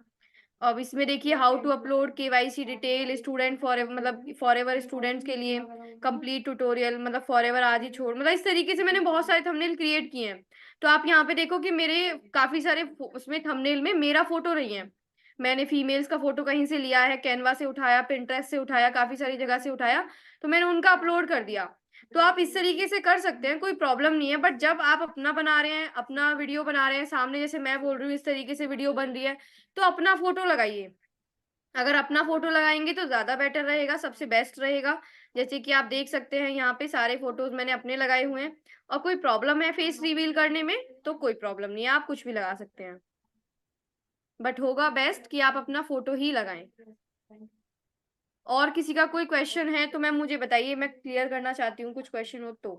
अब इसमें देखिए how to upload KYC detail student forever, मतलब फॉरएवर स्टूडेंट्स के लिए कंप्लीट ट्यूटोरियल, मतलब फॉरएवर आज ही छोड़, मतलब इस तरीके से मैंने बहुत सारे थंबनेल क्रिएट किए हैं। तो आप यहाँ पे देखो कि मेरे काफी सारे उसमें थंबनेल में मेरा फोटो नहीं है। मैंने फीमेल्स का फोटो कहीं से लिया है, कैनवा से उठाया, पिंटरेस्ट से उठाया, काफी सारी जगह से उठाया, तो मैंने उनका अपलोड कर दिया। तो आप इस तरीके से कर सकते हैं, कोई प्रॉब्लम नहीं है। बट जब आप अपना बना रहे हैं, अपना वीडियो बना रहे हैं सामने, जैसे मैं बोल रही हूँ इस तरीके से वीडियो बन रही है, तो अपना फोटो लगाइए। अगर अपना फोटो लगाएंगे तो ज्यादा बेटर रहेगा, सबसे बेस्ट रहेगा। जैसे कि आप देख सकते हैं यहाँ पे सारे फोटोज मैंने अपने लगाए हुए हैं। और कोई प्रॉब्लम है फेस रिवील करने में तो कोई प्रॉब्लम नहीं है, आप कुछ भी लगा सकते हैं, बट होगा बेस्ट कि आप अपना फोटो ही लगाएं। और किसी का कोई क्वेश्चन है तो मैम मुझे बताइए, मैं क्लियर करना चाहती हूँ, कुछ क्वेश्चन हो तो।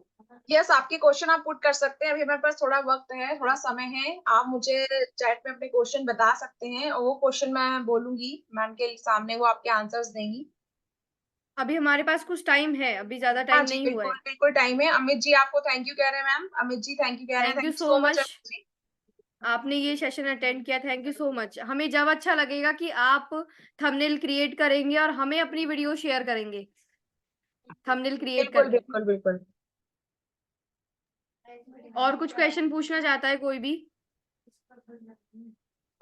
यस, आपके क्वेश्चन आप पुट कर सकते हैं। अभी हमारे पास थोड़ा वक्त है, थोड़ा समय है। आप मुझे चैट में अपने क्वेश्चन बता सकते हैं और वो क्वेश्चन मैं बोलूंगी मैम के सामने, वो आपके आंसर्स देंगी। अभी हमारे पास कुछ टाइम है, अभी ज्यादा हाँ टाइम जी, नहीं हुआ बिल्कुल है। बिल्कुल टाइम है। अमित जी आपको थैंक यू कह रहे हैं ma'am. Amit ji thank you कह रहे हैं। Thank you thank you so so much much, Amit ji. आपने ये सेशन अटेंड किया, थैंक यू सो मच। हमें जब अच्छा लगेगा कि आप थंबनेल क्रिएट करेंगे और हमें अपनी वीडियो शेयर करेंगे थंबनेल क्रिएट बिल्कुल करके। बिल्कुल बिल्कुल। और कुछ क्वेश्चन पूछना चाहता है कोई भी?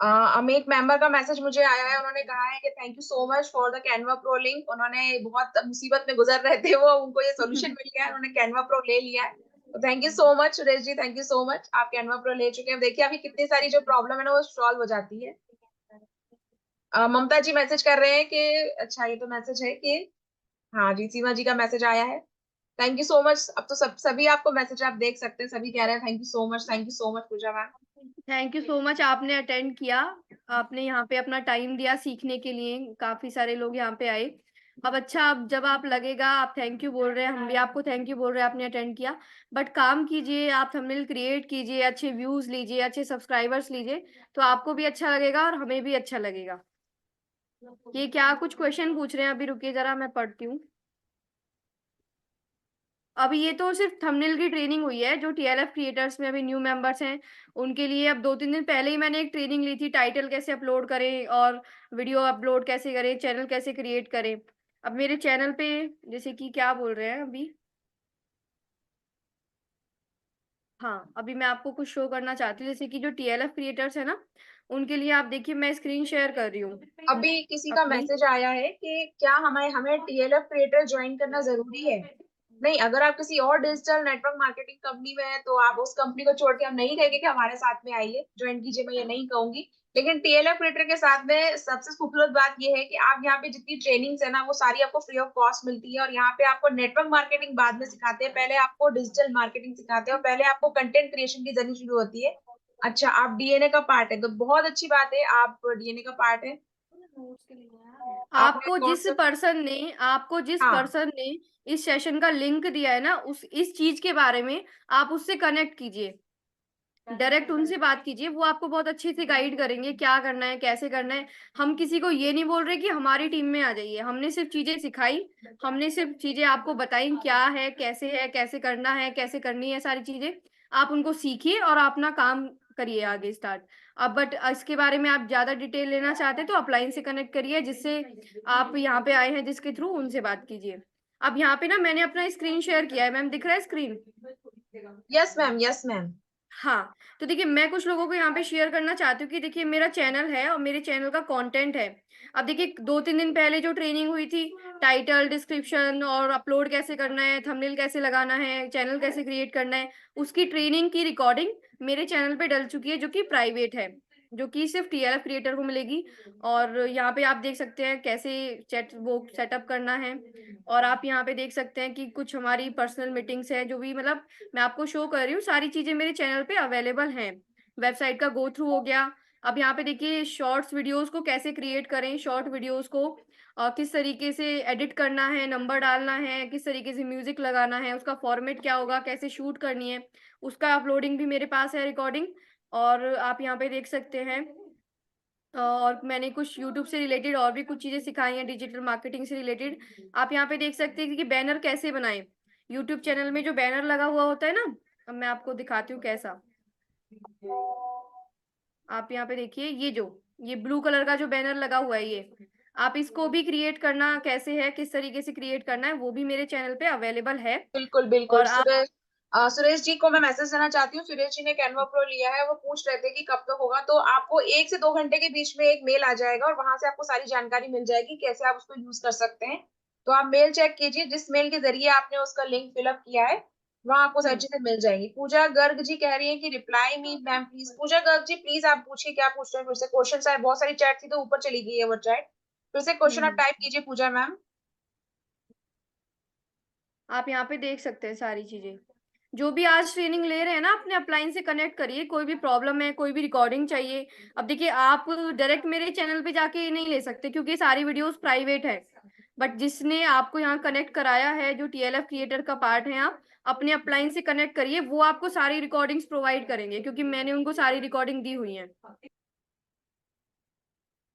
अमित मेंबर का मैसेज मुझे आया है। उन्होंने कहा है कि thank you so much for the Canva pro link. उन्होंने बहुत मुसीबत में गुजर रहे थे, वो उनको ये सॉल्यूशन मिल गया है, उन्होंने कैनवा प्रो ले लिया है। तो thank you so much Suresh ji, thank you so much. आप कैनवा प्रो ले चुके हैं। देखिए अभी कितनी सारी जो प्रॉब्लम है ना वो सॉल्व हो जाती है। ममता जी मैसेज कर रहे हैं कि अच्छा ये तो मैसेज है कि हाँ जी, सीमा जी का मैसेज आया है। Thank you so much. अब तो सभी आपको मैसेज आप देख सकते हैं, सभी कह रहे हैं thank you so much, thank you so much Pooja ma'am. Thank you so much, आपने अटेंड किया, आपने यहाँ पे अपना टाइम दिया सीखने के लिए, काफी सारे लोग यहाँ पे आए। अब अच्छा, अब जब आप लगेगा आप थैंक यू बोल रहे हैं, हम भी आपको थैंक यू बोल रहे हैं, आपने अटेंड किया। बट काम कीजिए, आप थंबनेल क्रिएट कीजिए, अच्छे व्यूज लीजिए, अच्छे सब्सक्राइबर्स लीजिए, तो आपको भी अच्छा लगेगा और हमें भी अच्छा लगेगा। ये क्या कुछ क्वेश्चन पूछ रहे हैं, अभी रुकिए जरा मैं पढ़ती हूँ। अभी ये तो सिर्फ थंबनेल की ट्रेनिंग हुई है, जो टीएलएफ क्रिएटर्स में अभी न्यू मेंबर्स हैं उनके लिए। अब 2-3 दिन पहले ही मैंने एक ट्रेनिंग ली थी, टाइटल कैसे अपलोड करें और वीडियो अपलोड कैसे करें, चैनल कैसे क्रिएट करें। अब मेरे चैनल पे जैसे कि क्या बोल रहे हैं अभी, हाँ अभी मैं आपको कुछ शो करना चाहती हूँ, जैसे कि जो टीएलएफ क्रिएटर्स है ना उनके लिए आप देखिए, मैं स्क्रीन शेयर कर रही हूँ अभी किसी का अपनी। मैसेज आया है कि क्या हमें हमें टीएलएफ क्रिएटर ज्वाइन करना जरूरी है? नहीं, अगर आप किसी और डिजिटल नेटवर्क मार्केटिंग कंपनी में हैं तो आप उस कंपनी को छोड़ के हम नहीं कहेंगे कि हमारे साथ में आइए ज्वाइन कीजिए, मैं ये नहीं कहूंगी। लेकिन टीएलएफ क्रिएटर के साथ में सबसे खूबसूरत बात ये है कि आप यहाँ पे जितनी ट्रेनिंग्स है ना वो सारी आपको फ्री ऑफ कॉस्ट मिलती है। और यहाँ पे आपको नेटवर्क मार्केटिंग बाद में सिखाते हैं, पहले आपको डिजिटल मार्केटिंग सिखाते हैं और पहले आपको कंटेंट क्रिएशन की जर्नी शुरू होती है। अच्छा, आप डीएनए का पार्ट है तो बहुत अच्छी बात है, आप डीएनए का पार्ट है। आपने आपको कौन जिस सा? पर्सन ने आपको जिस हाँ, पर्सन ने इस सेशन का लिंक दिया है ना, उस इस चीज के बारे में आप उससे कनेक्ट कीजिए, डायरेक्ट उनसे बात कीजिए, वो आपको बहुत अच्छे से गाइड करेंगे क्या करना है कैसे करना है। हम किसी को ये नहीं बोल रहे कि हमारी टीम में आ जाइए, हमने सिर्फ चीजें सिखाई, हमने सिर्फ चीजें आपको बताई क्या है, कैसे करना है, कैसे करनी है सारी चीजें। आप उनको सीखिए और अपना काम करिए आगे स्टार्ट। अब बट इसके बारे में आप ज्यादा डिटेल लेना चाहते हैं तो अपलाइन से कनेक्ट करिए, जिससे आप यहाँ पे आए हैं जिसके थ्रू, उनसे बात कीजिए। अब यहाँ पे ना मैंने अपना स्क्रीन शेयर किया है, मैम दिख रहा है screen? Yes ma'am, yes ma'am. हाँ, तो देखिए मैं कुछ लोगों को यहाँ पे शेयर करना चाहती हूँ कि देखिए मेरा चैनल है और मेरे चैनल का कंटेंट है। अब देखिए 2-3 दिन पहले जो ट्रेनिंग हुई थी, टाइटल, डिस्क्रिप्शन और अपलोड कैसे करना है, थंबनेल कैसे लगाना है, चैनल कैसे क्रिएट करना है, उसकी ट्रेनिंग की रिकॉर्डिंग मेरे चैनल पे डल चुकी है, जो कि प्राइवेट है, जो कि सिर्फ़ टीएलएफ क्रिएटर को मिलेगी। और यहाँ पे आप देख सकते हैं कैसे वो सेटअप करना है। और आप यहाँ पे देख सकते हैं कि कुछ हमारी पर्सनल मीटिंग्स हैं, जो भी मतलब मैं आपको शो कर रही हूँ, सारी चीज़ें मेरे चैनल पे अवेलेबल हैं। वेबसाइट का गो थ्रू हो गया। अब यहाँ पे देखिए शॉर्ट्स वीडियोज़ को कैसे क्रिएट करें, शॉर्ट वीडियोज़ को किस तरीके से एडिट करना है, नंबर डालना है, किस तरीके से म्यूज़िक लगाना है, उसका फॉर्मेट क्या होगा, कैसे शूट करनी है, उसका अपलोडिंग भी मेरे पास है रिकॉर्डिंग। और आप यहाँ पे देख सकते हैं और मैंने कुछ यूट्यूब से रिलेटेड और भी कुछ चीज़ें सिखाई हैं डिजिटल मार्केटिंग से रिलेटेड। आप यहाँ पे देख सकते हैं कि बैनर कैसे बनाएँ। यूट्यूब चैनल में जो बैनर लगा हुआ होता है ना, अब मैं आपको दिखाती हूँ कैसा। आप यहाँ पे देखिए ये ब्लू कलर का जो बैनर लगा हुआ है ये, आप इसको भी क्रिएट करना कैसे है, किस तरीके से क्रिएट करना है, वो भी मेरे चैनल पे अवेलेबल है। बिल्कुल, बिल्कुल। और आप सुरेश जी को मैं मैसेज देना चाहती हूँ। सुरेश जी ने कैनवा प्रो लिया है, वो पूछ रहे थे कि कब तक होगा, तो आपको 1 से 2 घंटे के बीच में एक मेल आ जाएगा और वहां से आपको सारी जानकारी मिल जाएगी कैसे आप उसको यूज कर सकते हैं। तो आप मेल चेक कीजिए, जिस मेल के जरिए आपने उसका लिंक फिलअप किया है, वहां आपको सारी हुँ। चीजें मिल जाएंगी। पूजा गर्ग जी कह रही है कि reply me ma'am please. Pooja Garg ji please आप पूछिए क्या पूछ रहे हैं, फिर से क्वेश्चन है, बहुत सारी चैट थी तो ऊपर चली गई है वो चैट। फिर से हुँ, क्वेश्चन आप हुँ। टाइप कीजिए पूजा मैम। आप यहाँ पे देख सकते हैं सारी चीज़ें। जो भी आज ट्रेनिंग ले रहे हैं ना, अपने अपलाइन से कनेक्ट करिए, कोई भी प्रॉब्लम है, कोई भी रिकॉर्डिंग चाहिए। अब देखिए आप डायरेक्ट मेरे चैनल पे जाके नहीं ले सकते क्योंकि ये सारी वीडियोज़ प्राइवेट है। बट जिसने आपको यहाँ कनेक्ट कराया है, जो टीएलएफ क्रिएटर का पार्ट हैं आप, अपने अपलाइन से कनेक्ट करिए, वो आपको सारी रिकॉर्डिंग्स प्रोवाइड करेंगे क्योंकि मैंने उनको सारी रिकॉर्डिंग दी हुई हैं। पूजा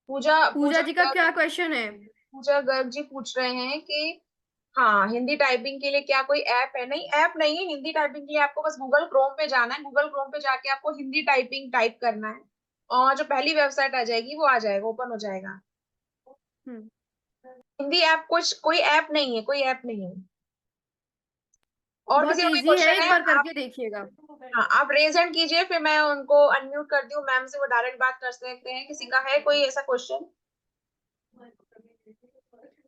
पूजा पूजा जी का गर्ग क्या क्वेश्चन है? पूजा गर्ग जी पूछ रहे हैं कि हाँ, हिंदी टाइपिंग के लिए क्या कोई ऐप है? नहीं, ऐप नहीं है हिंदी टाइपिंग के लिए। आपको बस गूगल क्रोम पे जाना है, गूगल क्रोम पे जाके आपको हिंदी टाइपिंग टाइप करना है और जो पहली वेबसाइट आ जाएगी वो आ जाएगा, ओपन हो जाएगा। हुँ। हिंदी ऐप कुछ कोई ऐप नहीं है, कोई ऐप नहीं है। और किसी बहुत का कोई ईज़ी है, क्वेश्चन एक है? बार आप करके देखिएगा। हाँ, आप रेज हैंड कीजिए, फिर मैं उनको अनम्यूट करती हूँ, मैम से वो डायरेक्ट बात कर सकते हैं। किसी का है कोई ऐसा क्वेश्चन?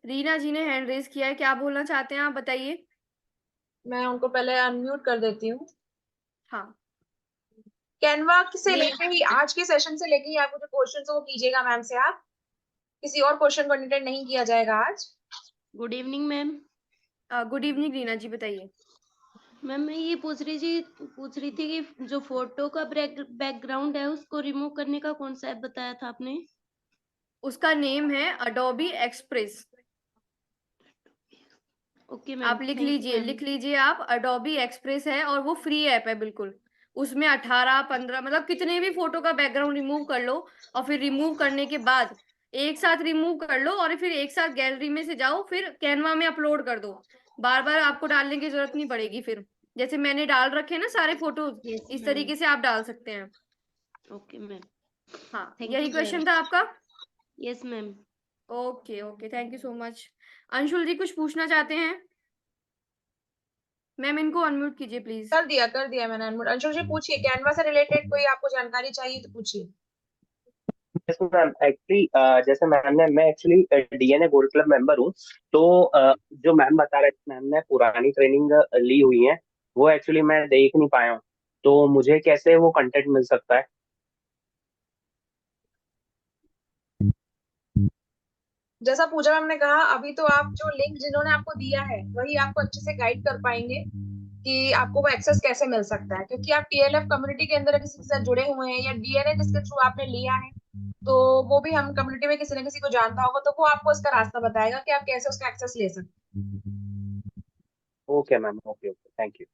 रीना जी ने हैंड रेज़ किया है, क्या बोलना चाहते हैं आप बताइए? मैं उनको पहले अनम्यूट कर देती हूँ। हाँ। कैनवा से ये लेके ही आज के सेशन से लेके ही आपको जो क्वेश्चन है वो कीजिएगा मैम से। आप किसी और क्वेश्चन को अटेंड नहीं किया जाएगा आज। Good evening ma'am. Good evening Reena ji, बताइए। मैम मैं ये पूछ रही थी कि जो फोटो का बैकग्राउंड है उसको रिमूव करने का कौन सा ऐप बताया था आपने? उसका नेम है अडोबी एक्सप्रेस। ओके मैम, आप थैंक यू मैम। लिख लीजिए आप, अडोबी एक्सप्रेस है और वो फ्री ऐप है बिल्कुल। उसमें 18-15 मतलब कितने भी फोटो का बैकग्राउंड रिमूव कर लो और फिर रिमूव करने के बाद एक साथ रिमूव कर लो और फिर एक साथ गैलरी में से जाओ, फिर कैनवा में अपलोड कर दो। बार-बार आपको डालने की ज़रूरत नहीं पड़ेगी फिर। जैसे मैंने डाल रखे हैं ना सारे फोटोज़, यस इस मैम। तरीके से आप डाल सकते हैं। ओके मैम, हाँ, थैंक यही यू मैम। क्वेश्चन था आपका? Yes ma'am. Okay, okay, thank you so much. Anshul ji कुछ पूछना चाहते हैं? मैम इनको अनम्यूट कीजिए प्लीज़। कर दिया मैंने अनम्यूट। अंशुल जी पूछिए, कैनवा से रिलेटेड कोई आपको जानकारी चाहिए तो पूछिए। यस मैम, एक्चुअली जैसे मैं actually DNA gold club member हूँ। तो जो मैम बता रहे थे, मैम ने पुरानी ट्रेनिंग ली हुई है, वो एक्चुअली मैं देख नहीं पाया हूँ। तो मुझे कैसे वो कंटेंट मिल सकता है? जैसा पूजा मैम ने कहा, अभी तो आप जो लिंक जिन्होंने आपको दिया है वही आपको अच्छे से गाइड कर पाएंगे कि आपको वो एक्सेस कैसे मिल सकता है, क्योंकि आप टीएलएफ कम्युनिटी के अंदर किसी के साथ जुड़े हुए हैं या डीएनए जिसके थ्रू आपने लिया है, तो वो भी हम कम्युनिटी में किसी न किसी को जानता होगा, तो वो आपको इसका रास्ता बताएगा कि आप कैसे उसका एक्सेस ले सकते okay ma'am, okay okay, thank you.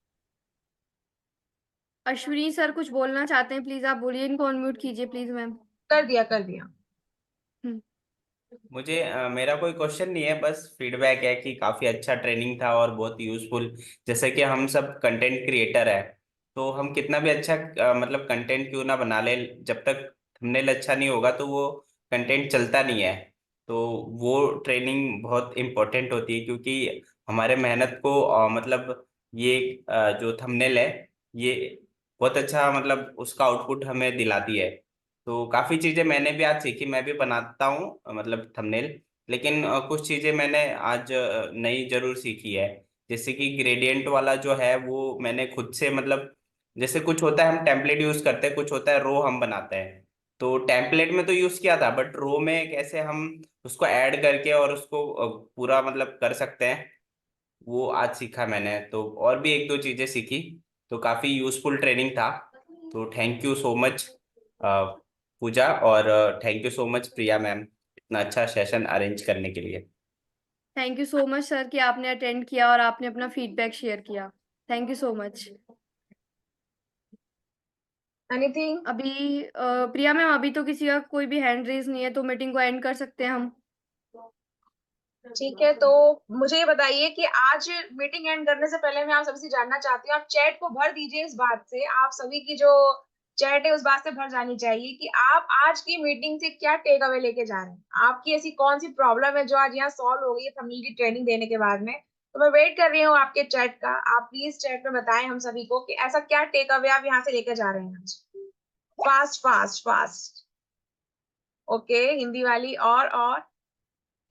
Ashwini sir कुछ बोलना चाहते हैं, प्लीज़ आप बोलिए, इनको अनम्यूट कीजिए प्लीज़ मैम। हैं। कर दिया, कर दिया। हुँ। मुझे मेरा कोई क्वेश्चन नहीं है, बस फीडबैक है कि काफ़ी अच्छा ट्रेनिंग था और बहुत यूजफुल। जैसे कि हम सब कंटेंट क्रिएटर है, तो हम कितना भी अच्छा मतलब कंटेंट क्यों ना बना ले, जब तक थंबनेल अच्छा नहीं होगा तो वो कंटेंट चलता नहीं है। तो वो ट्रेनिंग बहुत इम्पोर्टेंट होती है, क्योंकि हमारे मेहनत को मतलब ये जो थंबनेल है, ये बहुत अच्छा मतलब उसका आउटपुट हमें दिलाती है। तो काफ़ी चीज़ें मैंने भी आज सीखी, मैं भी बनाता हूँ मतलब थंबनेल, लेकिन कुछ चीज़ें मैंने आज नई जरूर सीखी है। जैसे कि ग्रेडियंट वाला जो है वो मैंने खुद से मतलब, जैसे कुछ होता है हम टेम्पलेट यूज़ करते हैं, कुछ होता है रो हम बनाते हैं। तो टेम्पलेट में तो यूज़ किया था, बट रो में कैसे हम उसको ऐड करके और उसको पूरा मतलब कर सकते हैं, वो आज सीखा मैंने। तो और भी एक दो चीजें सीखी, तो काफी यूजफुल ट्रेनिंग था। तो थैंक यू सो मच पूजा, और thank you so much Priya ma'am, इतना अच्छा सेशन अरेंज करने के लिए। Thank you so much sir कि आपने अटेंड किया और आपने अपना फीडबैक शेयर किया। Thank you so much. Anything? अभी प्रिया मैम, अभी तो किसी का कोई भी हैंड रेज नहीं है, तो मीटिंग को एंड कर सकते हैं हम। ठीक है, तो मुझे ये बताइए कि आज मीटिंग एंड करने से पहले मैं आप सभी से जानना चाहती हूँ, आप चैट को भर दीजिए इस बात से, आप सभी की जो चैट है उस बात से भर जानी चाहिए कि आप आज की मीटिंग से क्या टेक अवे लेके जा रहे हैं। आपकी ऐसी कौन सी प्रॉब्लम है जो आज यहाँ सॉल्व हो गई है थंबनेल की ट्रेनिंग देने के बाद में। तो मैं वेट कर रही हूँ आपके चैट का, आप प्लीज चैट में बताएं हम सभी को कि ऐसा क्या टेक अवे आप यहाँ से लेकर जा रहे हैं आज। Fast fast fast. Okay, Hindi वाली। और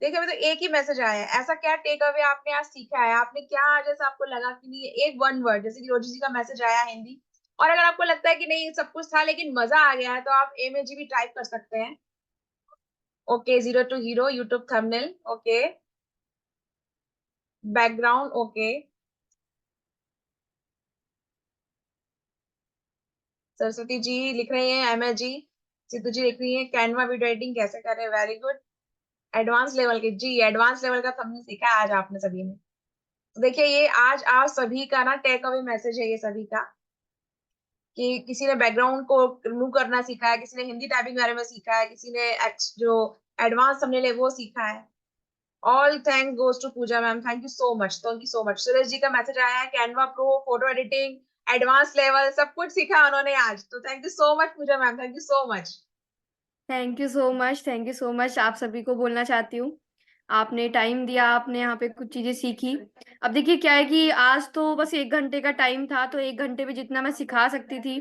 देखिए, अभी तो एक ही मैसेज आया है। ऐसा क्या टेक अवे आपने आज सीखा है, आपने क्या आज ऐसा आपको लगा कि नहीं, ये एक वन वर्ड, जैसे कि रोजी जी का मैसेज आया हिंदी। और अगर आपको लगता है कि नहीं सब कुछ था लेकिन मजा आ गया है, तो आप एमएजी भी टाइप कर सकते हैं। Okay, zero to hero YouTube thumbnail. Okay, background. Okay, Saraswati ji लिख रही हैं, एमएस जी। सिद्धू जी लिख रही हैं कैनवा वीडियो एडिटिंग कैसे करें, वेरी गुड। एडवांस लेवल के जी, एडवांस लेवल का थंबनेल सीखा है आज आपने सभी ने। तो देखिए, ये आज आप सभी का ना टेक अवे मैसेज है ये सभी का, कि किसी ने बैकग्राउंड को रिमूव करना सीखा है, किसी ने हिंदी टाइपिंग के बारे में सीखा है, किसी ने जो एडवांस थंबनेल है वो सीखा है। All thanks goes to Pooja ma'am, thank you so much, thank you so much. Suresh ji का मैसेज आया है Canva pro, photo editing, advance level सब कुछ सीखा उन्होंने आज। तो thank you so much Pooja ma'am, thank you so much. Thank you so much, thank you so much. आप सभी को बोलना चाहती हूँ, आपने टाइम दिया, आपने यहाँ पे कुछ चीजें सीखी। अब देखिए क्या है कि आज तो बस 1 घंटे का टाइम था, तो 1 घंटे में जितना मैं सिखा सकती थी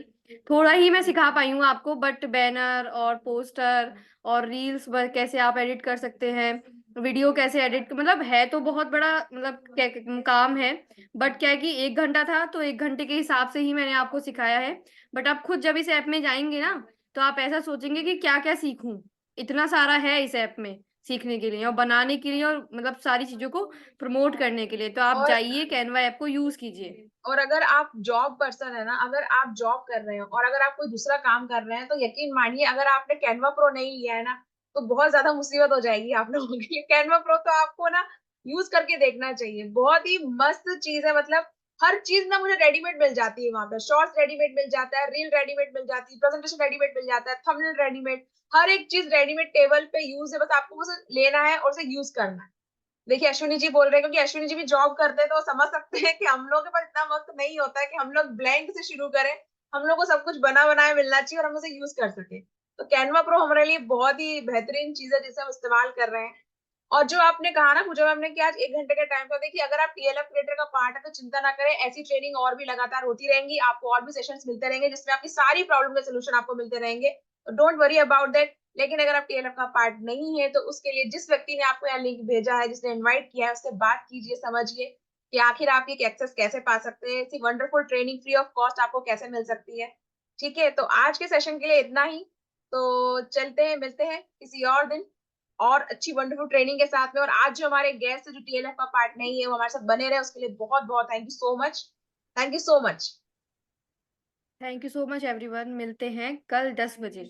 थोड़ा ही मैं सिखा पाई हूँ आपको। बट बैनर और पोस्टर और रील्स कैसे आप एडिट कर सकते हैं, वीडियो कैसे एडिट, मतलब है तो बहुत बड़ा मतलब काम है। बट क्या है कि 1 घंटा था, तो 1 घंटे के हिसाब से ही मैंने आपको सिखाया है। बट आप खुद जब इस ऐप में जाएंगे ना, तो आप ऐसा सोचेंगे कि क्या क्या सीखूं, इतना सारा है इस ऐप में सीखने के लिए और बनाने के लिए और मतलब सारी चीजों को प्रमोट करने के लिए। तो आप और जाइए, कैनवा ऐप को यूज कीजिए। और अगर आप जॉब पर्सन है ना, अगर आप जॉब कर रहे हो और अगर आप कोई दूसरा काम कर रहे हैं, तो यकीन मानिए अगर आपने कैनवा प्रो नहीं लिया है ना, तो बहुत ज्यादा मुसीबत हो जाएगी आप लोगों के लिए। कैनवा प्रो तो आपको ना यूज करके देखना चाहिए, बहुत ही मस्त चीज है। मतलब हर चीज ना मुझे रेडीमेड मिल जाती है वहां पे, शॉर्ट्स रेडीमेड मिल जाता है, रील रेडीमेड मिल जाती है, प्रेजेंटेशन रेडीमेड मिल जाता है, थंबनेल रेडीमेड, हर एक चीज रेडीमेड टेबल पे यूज है। बस आपको उसे लेना है और उसे यूज करना है। देखिए, अश्विनी जी बोल रहे हैं, क्योंकि अश्विनी जी भी जॉब करते हैं, तो वो समझ सकते हैं कि हम लोग के पास इतना वक्त नहीं होता है कि हम लोग ब्लैंक से शुरू करें। हम लोग को सब कुछ बना बनाया मिलना चाहिए और हम उसे यूज कर सके। तो कैनवा प्रो हमारे लिए बहुत ही बेहतरीन चीज है जिसे हम इस्तेमाल कर रहे हैं। और जो आपने कहा ना पूजा मैम ने कि आज 1 घंटे का टाइम था, देखिए अगर आप टीएलएफ क्रिएटर का पार्ट है तो चिंता ना करें, ऐसी ट्रेनिंग और भी लगातार होती रहेंगी, आपको और भी सेशंस मिलते रहेंगे जिसमें आपकी सारी प्रॉब्लम के सोल्यूशन आपको मिलते रहेंगे। तो डोंट वरी अबाउट दैट। लेकिन अगर आप टीएलएफ का पार्ट नहीं है, तो उसके लिए जिस व्यक्ति ने आपको यहाँ लिंक भेजा है, जिसने इन्वाइट किया है, उससे बात कीजिए, समझिए कि आखिर आप ये एक्सेस कैसे पा सकते हैं, ऐसी wonderful training free of cost आपको कैसे मिल सकती है। ठीक है, तो आज के सेशन के लिए इतना ही। तो चलते हैं, मिलते हैं किसी और दिन और अच्छी वंडरफुल ट्रेनिंग के साथ में। और आज जो हमारे गेस्ट है जो टीएलएफ का पार्ट नहीं है, वो हमारे साथ बने रहे, उसके लिए बहुत बहुत thank you so much. Thank you so much. Thank you so much everyone, मिलते हैं कल 10 बजे।